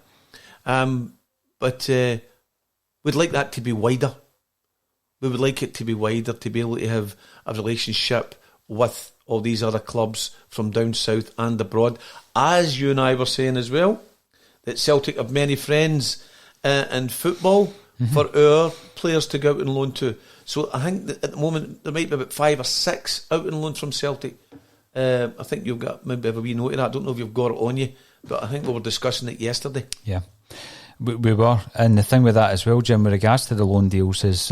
Speaker 2: But we'd like that to be wider. We would like it to be wider, to be able to have a relationship with all these other clubs from down south and abroad. As you and I were saying as well, that Celtic have many friends in football for our players to go out and loan to. So I think that at the moment there might be about 5 or 6 out and loan from Celtic. I think you've got maybe a wee note of that. I don't know if you've got it on you, but I think we were discussing it yesterday. Yeah. We were, and the thing with that as well, Jim, with regards to the loan deals, is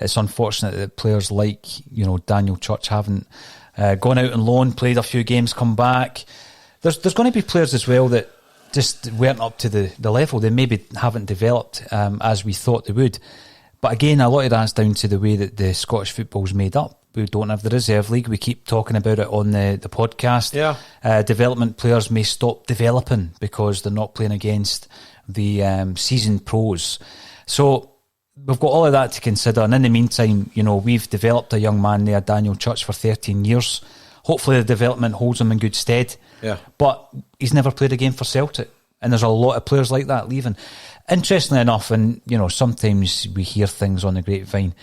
Speaker 2: it's unfortunate that players like Daniel Church haven't gone out on loan, played a few games, come back. There's going to be players as well that
Speaker 1: just weren't up to the level. They maybe haven't developed as we thought they would. But again, a lot of that's down to the way that the Scottish football's made up. We don't have the reserve league. We keep talking about it on the podcast.
Speaker 2: Yeah.
Speaker 1: Development players may stop developing because they're not playing against the seasoned pros. So we've got all of that to consider. And in the meantime, we've developed a young man there, Daniel Church, for 13 years. Hopefully the development holds him in good stead.
Speaker 2: Yeah.
Speaker 1: But he's never played a game for Celtic. And there's a lot of players like that leaving. Interestingly enough, and sometimes we hear things on the grapevine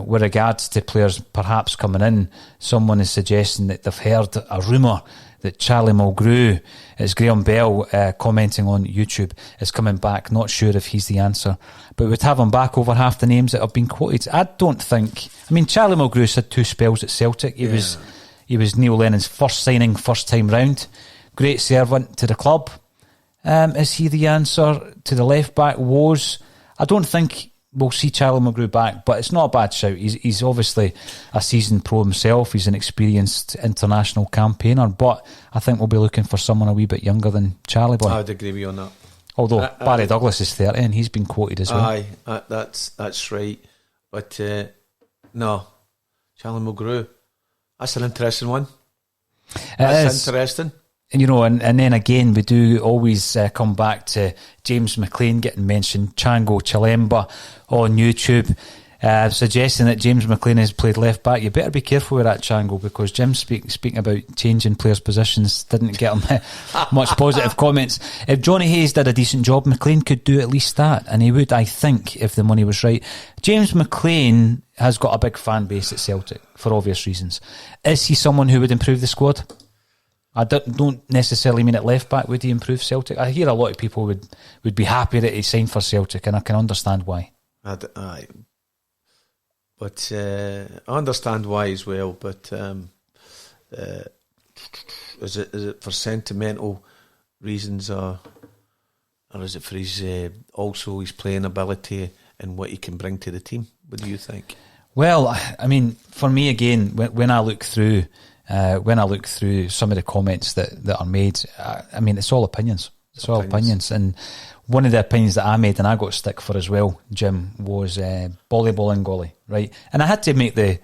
Speaker 1: with regards to players perhaps coming in. Someone is suggesting that they've heard a rumour that Charlie Mulgrew, it's Graham Bell commenting on YouTube, is coming back. Not sure if he's the answer, but we'd have him back over half the names that have been quoted. I don't think. I mean, Charlie Mulgrew's had 2 spells at Celtic. He was Neil Lennon's first signing, first time round. Great servant to the club. Is he the answer to the left back woes? I don't think we'll see Charlie Mulgrew back, but it's not a bad shout. He's obviously a seasoned pro himself. He's an experienced international campaigner, but I think we'll be looking for someone a wee bit younger than Charlie Boy.
Speaker 2: I would agree with you on that.
Speaker 1: Although Barry Douglas is 30 and he's been quoted as well.
Speaker 2: Aye, that's right. But no, Charlie Mulgrew, that's an interesting one. That's interesting.
Speaker 1: And then again, we do always come back to James McLean getting mentioned, Chango Chilemba on YouTube, suggesting that James McLean has played left back. You better be careful with that, Chango, because Jim speaking about changing players' positions didn't get him much positive comments. If Johnny Hayes did a decent job, McLean could do at least that, and he would, I think, if the money was right. James McLean has got a big fan base at Celtic, for obvious reasons. Is he someone who would improve the squad? I don't necessarily mean at left back. Would he improve Celtic? I hear a lot of people would be happy that he signed for Celtic, and I can understand why.
Speaker 2: But I understand why as well. But is it for sentimental reasons, or is it for his also his playing ability and what he can bring to the team? What do you think?
Speaker 1: Well, I mean, for me again, when I look through. Some of the comments that are made, I mean, it's all opinions. It's all opinions. And one of the opinions that I made, and I got stick for as well, Jim, was Bolingoli, right? And I had to make the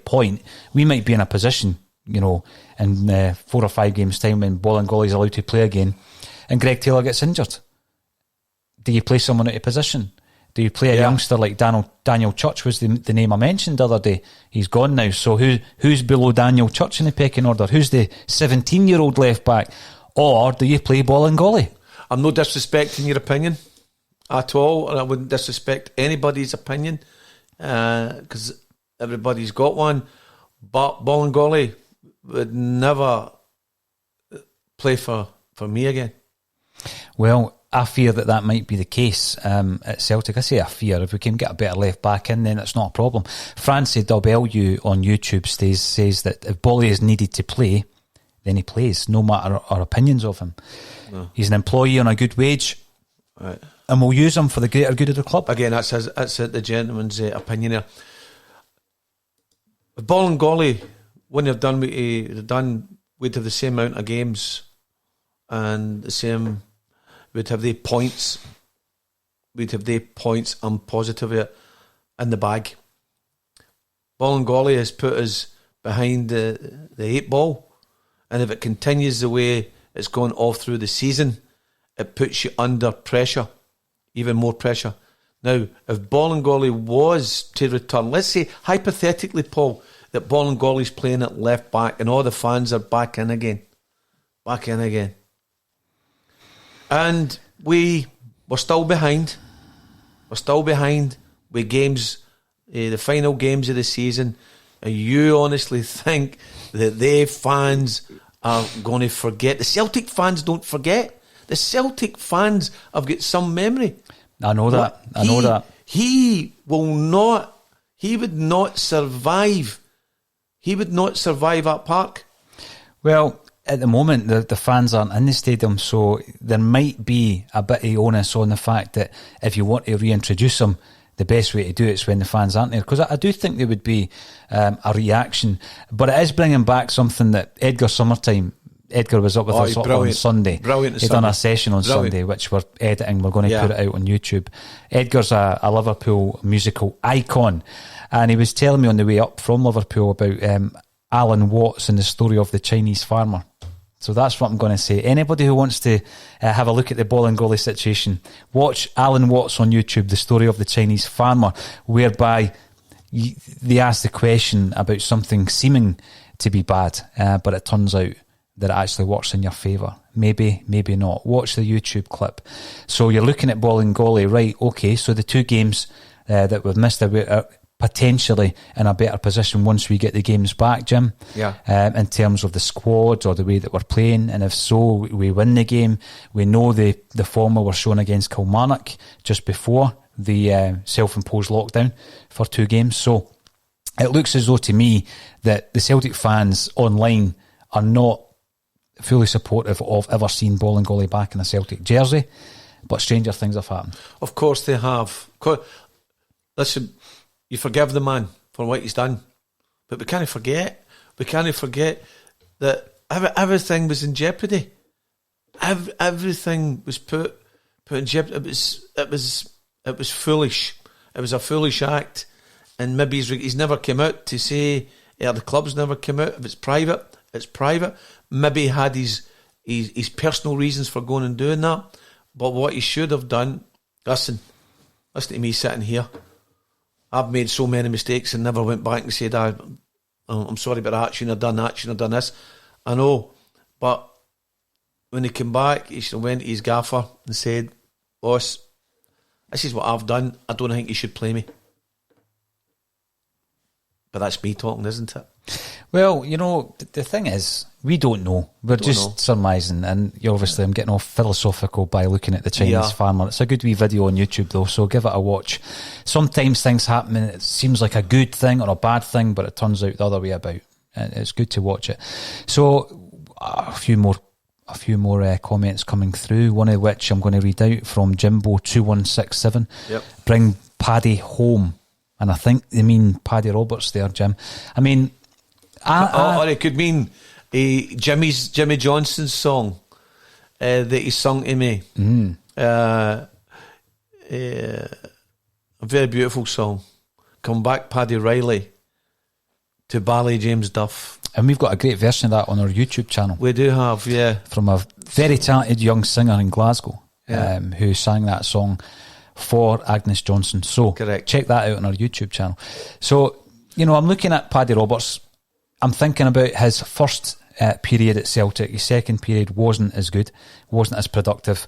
Speaker 1: point. We might be in a position, in 4 or 5 games' time when Bolingoli's allowed to play again, and Greg Taylor gets injured. Do you play someone out of position? Do you play a youngster like Daniel Church was the name I mentioned the other day? He's gone now. So who's below Daniel Church in the pecking order? Who's the 17-year-old left back? Or do you play Bolingoli? I'm
Speaker 2: not disrespecting your opinion at all, and I wouldn't disrespect anybody's opinion because everybody's got one. But Bolingoli would never play for me again.
Speaker 1: Well, I fear that might be the case at Celtic. I say I fear. If we can get a better left back in, then it's not a problem. Francie W on YouTube says that if Bolly is needed to play, then he plays, no matter our opinions of him. No. He's an employee on a good wage, right, and we'll use him for the greater good of the club.
Speaker 2: Again, that's the gentleman's opinion there. With Bolingoli, when they've done, we'd have the same amount of games and the same. We'd have the points. I'm positive of it in the bag. Bolingoli has put us behind the 8 ball, and if it continues the way it's gone all through the season, it puts you under pressure, even more pressure. Now, if Bolingoli was to return, let's say hypothetically, Paul, that Bolingoli's playing at left back and all the fans are back in again. And we're still behind. We're still behind with games, the final games of the season. And you honestly think that they fans are going to forget? The Celtic fans don't forget. The Celtic fans have got some memory.
Speaker 1: I know that.
Speaker 2: He would not survive. He would not survive at Park.
Speaker 1: Well, at the moment, the fans aren't in the stadium, so there might be a bit of onus on the fact that if you want to reintroduce them, the best way to do it is when the fans aren't there. Because I do think there would be a reaction. But it is bringing back something that Edgar Summertime Edgar was up with us on Sunday.
Speaker 2: Brilliant.
Speaker 1: He'd done a session on Sunday, which we're editing. We're going to put it out on YouTube. Edgar's a Liverpool musical icon, and he was telling me on the way up from Liverpool about Alan Watts and the story of the Chinese farmer. So that's what I'm going to say. Anybody who wants to have a look at the Bolingoli situation, watch Alan Watts on YouTube, the story of the Chinese farmer, whereby they ask the question about something seeming to be bad, but it turns out that it actually works in your favour. Maybe, maybe not. Watch the YouTube clip. So you're looking at Bolingoli, right? Okay, so the 2 games that we've missed are potentially in a better position once we get the games back, Jim.
Speaker 2: Yeah.
Speaker 1: In terms of the squad or the way that we're playing, and if so, we win the game. We know the form we were shown against Kilmarnock just before the self-imposed lockdown for 2 games. So it looks as though to me that the Celtic fans online are not fully supportive of ever seeing Bolingoli back in a Celtic jersey, but stranger things have happened.
Speaker 2: Of course they have. Listen, you forgive the man for what he's done, but we can't forget that everything was in jeopardy. Everything was put in jeopardy. It was foolish. It was a foolish act, and maybe he's never come out to say, the club's never come out. If it's private, it's private. Maybe he had his personal reasons for going and doing that, but what he should have done, listen to me sitting here. I've made so many mistakes and never went back and said, I'm sorry about that, shouldn't have done this. I know, but when he came back, he should have went to his gaffer and said, boss, this is what I've done. I don't think you should play me. But that's me talking, isn't it?
Speaker 1: Well, you know, the thing is, we don't know. We're just surmising, and obviously I'm getting all philosophical by looking at the Chinese farmer. It's a good wee video on YouTube though, so give it a watch. Sometimes things happen and it seems like a good thing or a bad thing, but it turns out the other way about. And it's good to watch it. So a few more comments coming through, one of which I'm going to read out from Jimbo2167.
Speaker 2: Yep.
Speaker 1: Bring Paddy home. And I think they mean Paddy Roberts there, Jim. I mean,
Speaker 2: or it could mean Jimmy Johnson's song that he sung to me. A very beautiful song. Come Back, Paddy Riley, to Bally James Duff.
Speaker 1: And we've got a great version of that on our YouTube channel.
Speaker 2: We do have, yeah.
Speaker 1: From a very talented young singer in Glasgow, who sang that song for Agnes Johnson. So
Speaker 2: correct.
Speaker 1: Check that out on our YouTube channel. So, you know, I'm looking at Paddy Roberts. I'm thinking about his first period at Celtic. His second period wasn't as good, wasn't as productive.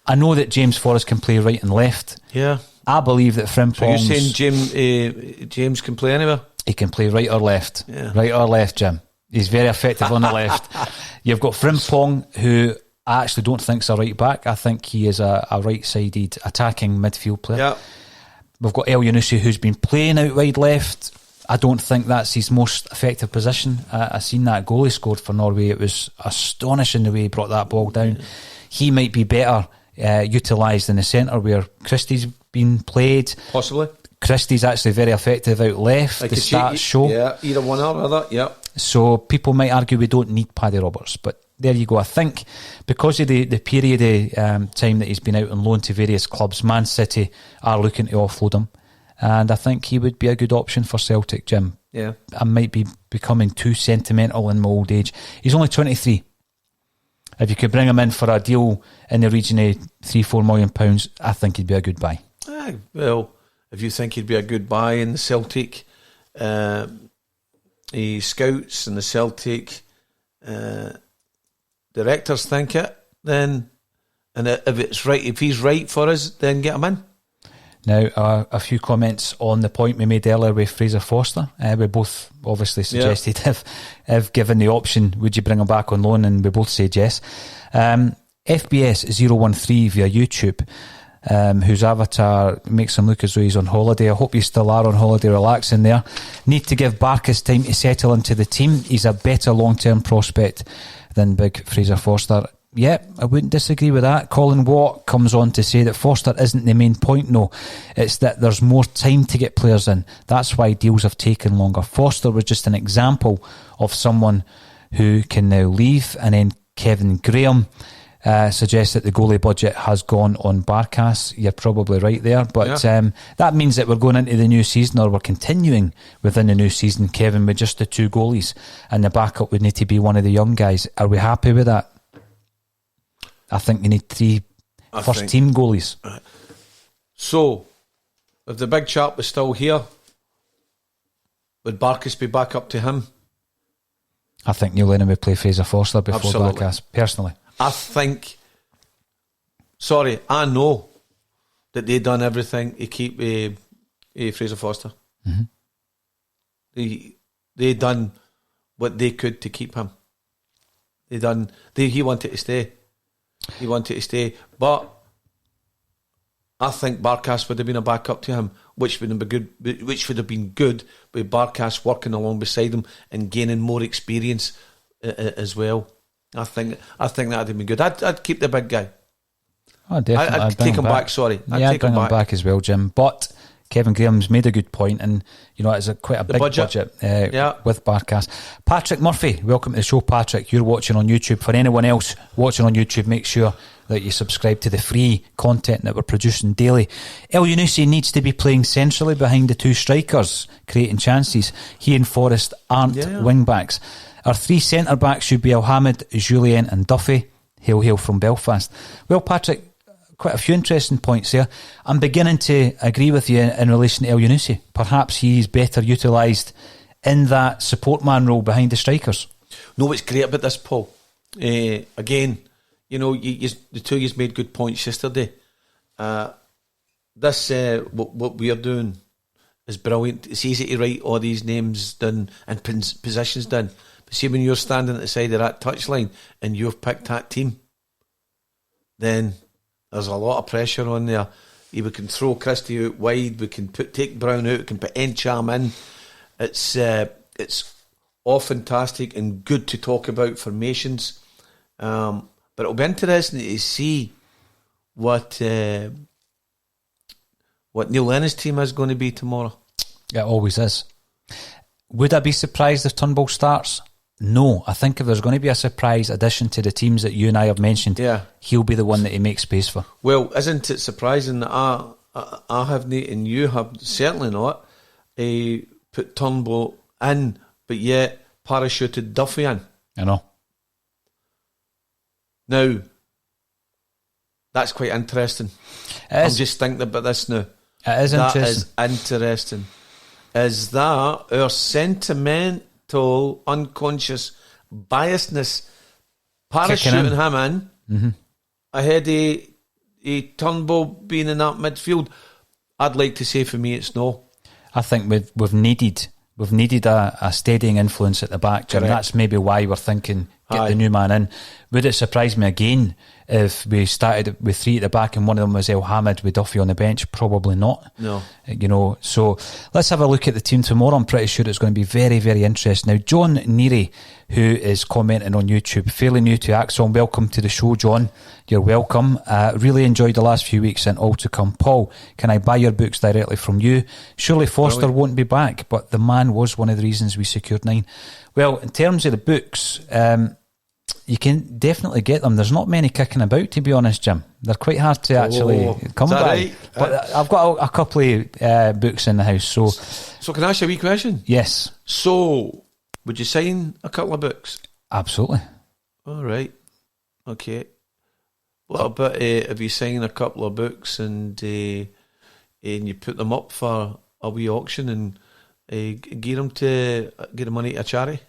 Speaker 1: I know that James Forrest can play right and left.
Speaker 2: Yeah.
Speaker 1: I believe that Frimpong's...
Speaker 2: So you're saying James can play anywhere?
Speaker 1: He can play right or left.
Speaker 2: Yeah.
Speaker 1: Right or left, Jim. He's very effective on the left. You've got Frimpong, who I actually don't think's a right back. I think he is a right-sided attacking midfield player.
Speaker 2: Yeah.
Speaker 1: We've got El Yunusi, who's been playing out wide left. I don't think that's his most effective position. I seen that goal he scored for Norway. It was astonishing the way he brought that ball down. He might be better utilised in the centre where Christie's been played.
Speaker 2: Possibly.
Speaker 1: Christie's actually very effective out left. The stats show.
Speaker 2: Yeah, either one or other, yeah.
Speaker 1: So people might argue we don't need Paddy Roberts, but there you go. I think because of the period of time that he's been out on loan to various clubs, Man City are looking to offload him, and I think he would be a good option for Celtic, Jim.
Speaker 2: Yeah.
Speaker 1: I might be becoming too sentimental in my old age. He's only 23. If you could bring him in for a deal in the region of £3-4 million, I think he'd be a good buy.
Speaker 2: Well, if you think he'd be a good buy in the Celtic scouts and the Celtic directors think it, then, and if it's right, if he's right for us, then get him in.
Speaker 1: Now, a few comments on the point we made earlier with Fraser Forster. We both obviously suggested if given the option, would you bring him back on loan? And we both said yes. FBS013 via YouTube, whose avatar makes him look as though he's on holiday. I hope you still are on holiday, relaxing there. Need to give Barkas time to settle into the team. He's a better long-term prospect than big Fraser Forster. Yeah, I wouldn't disagree with that. Colin Watt comes on to say that Forster isn't the main point, no. It's that there's more time to get players in. That's why deals have taken longer. Forster was just an example of someone who can now leave and then Kevin Graham suggests that the goalie budget has gone on Barkas. You're probably right there, but that means that we're going into the new season, or we're continuing within the new season, Kevin, with just the 2 goalies, and the backup would need to be one of the young guys. Are we happy with that? I think we need 3 first-team goalies.
Speaker 2: So, if the big chap was still here, would Barkas be back up to him?
Speaker 1: I think Neil Lennon would play Fraser Forster before Barkas, personally. I
Speaker 2: know that they done everything to keep Fraser Forster. Mm-hmm. They done what they could to keep him. He wanted to stay. But I think Barkas would have been a backup to him, which would have been good with Barkas working along beside him and gaining more experience as well. I think that'd have been good. I'd keep the big guy.
Speaker 1: Oh, definitely.
Speaker 2: I'd take him back. Sorry,
Speaker 1: I'd bring him back as well, Jim. But Kevin Graham's made a good point, and it's quite a big budget with Barkas. Patrick Murphy, welcome to the show, Patrick. You're watching on YouTube. For anyone else watching on YouTube, make sure that you subscribe to the free content that we're producing daily. El Yunusi needs to be playing centrally behind the 2 strikers, creating chances. He and Forrest aren't wing backs. Our 3 centre backs should be Alhamid, Julien and Duffy. Hail from Belfast. Well, Patrick, quite a few interesting points there. I'm beginning to agree with you in relation to El Yunusi. Perhaps he's better utilised in that support man role behind the strikers.
Speaker 2: No, what's great about this, Paul, again, the 2 of you made good points yesterday. This what we are doing is brilliant. It's easy to write all these names down and positions down. But see, when you're standing at the side of that touchline and you've picked that team, then there's a lot of pressure on there. We can throw Christie out wide. We can take Brown out. We can put Encham in. It's all fantastic and good to talk about formations. But it'll be interesting to see what Neil Lennon's team is going to be tomorrow.
Speaker 1: It always is. Would I be surprised if Turnbull starts? No. I think if there's going to be a surprise addition to the teams that you and I have mentioned, he'll be the one that he makes space for.
Speaker 2: Well, isn't it surprising that I haven't, and you have certainly not, put Turnbull in, but yet parachuted Duffy in?
Speaker 1: I know.
Speaker 2: Now, that's quite interesting. I'm just thinking about this now.
Speaker 1: It is interesting.
Speaker 2: That is interesting. Is that our sentimental, unconscious biasness parachuting him in ahead of Turnbull being in that midfield? I'd like to say for me it's no.
Speaker 1: I think we've needed a steadying influence at the back, Jim. That's maybe why we're thinking get the new man in. Would it surprise me again if we started with 3 at the back and one of them was El Hamid with Duffy on the bench? Probably not.
Speaker 2: No.
Speaker 1: So let's have a look at the team tomorrow. I'm pretty sure it's going to be very, very interesting. Now, John Neary, who is commenting on YouTube, fairly new to ACSOM. Welcome to the show, John. You're welcome. Really enjoyed the last few weeks and all to come. Paul, can I buy your books directly from you? Surely Foster won't be back, but the man was one of the reasons we secured 9. Well, in terms of the books, you can definitely get them. There's not many kicking about, to be honest, Jim. They're quite hard to actually come by.
Speaker 2: Right?
Speaker 1: But I've got a couple of books in the house. So
Speaker 2: can I ask you a wee question?
Speaker 1: Yes.
Speaker 2: So, would you sign a couple of books?
Speaker 1: Absolutely.
Speaker 2: All right. Okay. What about if you sign a couple of books and you put them up for a wee auction and get the money to a charity?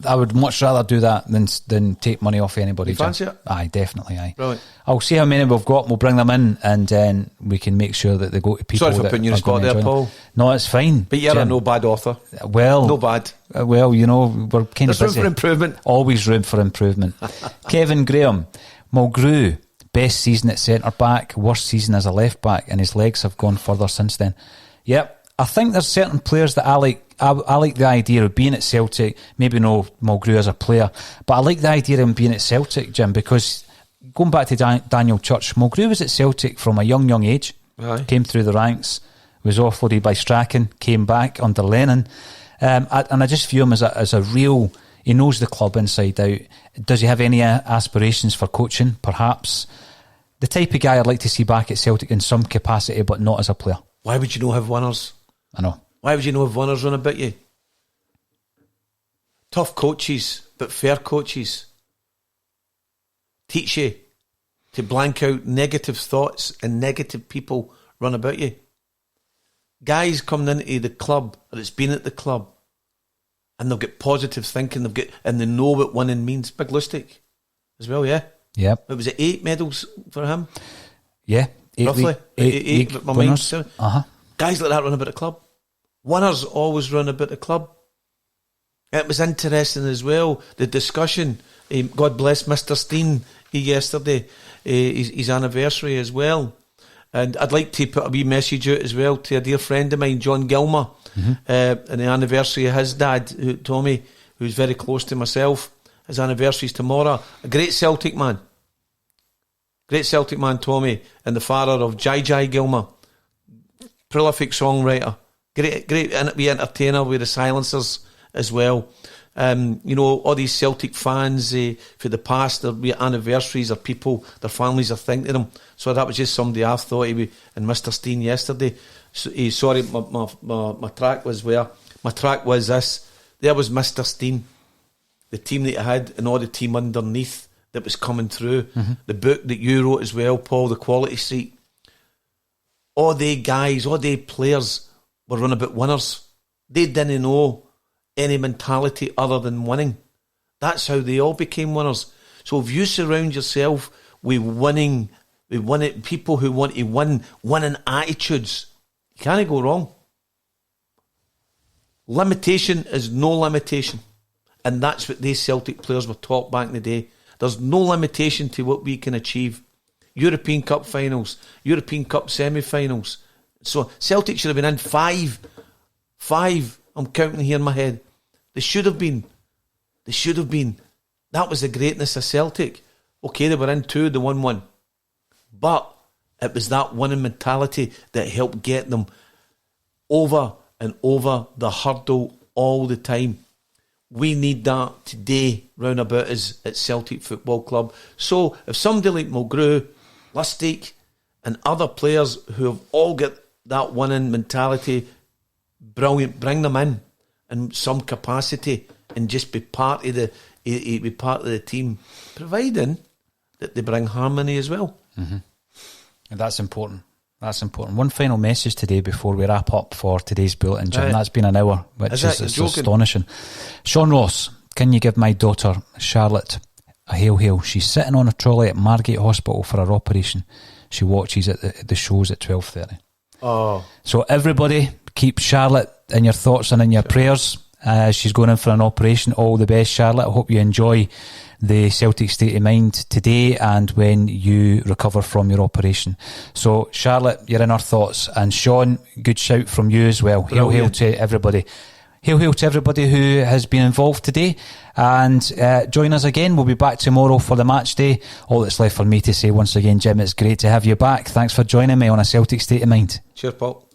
Speaker 1: I would much rather do that than take money off anybody.
Speaker 2: You fancy it?
Speaker 1: Aye, definitely, aye.
Speaker 2: Brilliant.
Speaker 1: I'll see how many we've got and we'll bring them in and then we can make sure that they go to people.
Speaker 2: Sorry for putting you in a spot there, Paul.
Speaker 1: No, it's fine.
Speaker 2: But you're a no bad author.
Speaker 1: Well,
Speaker 2: no bad.
Speaker 1: Well, we're kind of busy.
Speaker 2: There's room for improvement.
Speaker 1: Always room for improvement. Kevin Graham, Mulgrew, best season at centre back, worst season as a left back, and his legs have gone further since then. Yep. I think there's certain players that I like. I like the idea of being at Celtic. Maybe no Mulgrew as a player, but I like the idea of him being at Celtic, Jim, because going back to Daniel Church, Mulgrew was at Celtic from a young age.
Speaker 2: Aye. Came
Speaker 1: through the ranks, was offloaded by Strachan, came back under Lennon, and I just view him as a real He knows the club inside out. Does he have any aspirations for coaching? Perhaps. The type of guy I'd like to see back at Celtic in some capacity, but not as a player.
Speaker 2: Why would you not have winners?
Speaker 1: I know.
Speaker 2: Why would you not have winners run about you? Tough coaches, but fair coaches. Teach you to blank out negative thoughts and negative people run about you. Guys coming into the club, or it's been at the club, and they'll get positive thinking, and they know what winning means. Big Lustig as well, yeah?
Speaker 1: Yep.
Speaker 2: It was 8 medals for him?
Speaker 1: Yeah.
Speaker 2: Roughly. Eight
Speaker 1: winners.
Speaker 2: Guys like that run about the club. Winners always run about the club. It was interesting as well, the discussion. God bless Mr. Steen yesterday, his anniversary as well. And I'd like to put a wee message out as well to a dear friend of mine, John Gilmer, and the anniversary of his dad, Tommy, who's very close to myself. His anniversary's tomorrow. A great Celtic man. Great Celtic man, Tommy, and the father of Jai Gilmer. Prolific songwriter. Great wee entertainer with the Silencers as well. All these Celtic fans for the past, their anniversaries or people, their families are thinking of them. So that was just somebody I thought and Mr. Steen yesterday. So, sorry, my track was where? My track was this. There was Mr. Steen, the team that he had, and all the team underneath that was coming through. The book that you wrote as well, Paul, The Quality Street. All they guys, all they players were running about winners. They didn't know any mentality other than winning. That's how they all became winners. So if you surround yourself with people who want to win, winning attitudes, you can't go wrong. Limitation is no limitation. And that's what these Celtic players were taught back in the day. There's no limitation to what we can achieve. European Cup finals, European Cup semi-finals. So Celtic should have been in five. I'm counting here in my head. They should have been. That was the greatness of Celtic. Okay, they were in 2, they won 1. But it was that winning mentality that helped get them over and over the hurdle all the time. We need that today round about us at Celtic Football Club. So if somebody like Mulgrew, Lustig and other players who have all got that winning mentality, brilliant, bring them in some capacity and just be part of the team, providing that they bring harmony as well.
Speaker 1: And that's important. One final message today before we wrap up for today's bulletin, Jim. That's been an hour, which is astonishing. Sean Ross, can you give my daughter Charlotte a hail? She's sitting on a trolley at Margate Hospital for her operation. She watches at the shows at 12:30.
Speaker 2: Oh,
Speaker 1: so everybody, keep Charlotte in your thoughts and in your prayers. She's going in for an operation. All the best, Charlotte. I hope you enjoy the Celtic State of Mind today and when you recover from your operation. So, Charlotte, you're in our thoughts. And Sean, good shout from you as well. Hail to everybody. Hail to everybody who has been involved today. And join us again. We'll be back tomorrow for the match day. All that's left for me to say once again, Jim, it's great to have you back. Thanks for joining me on A Celtic State of Mind.
Speaker 2: Cheers, Paul.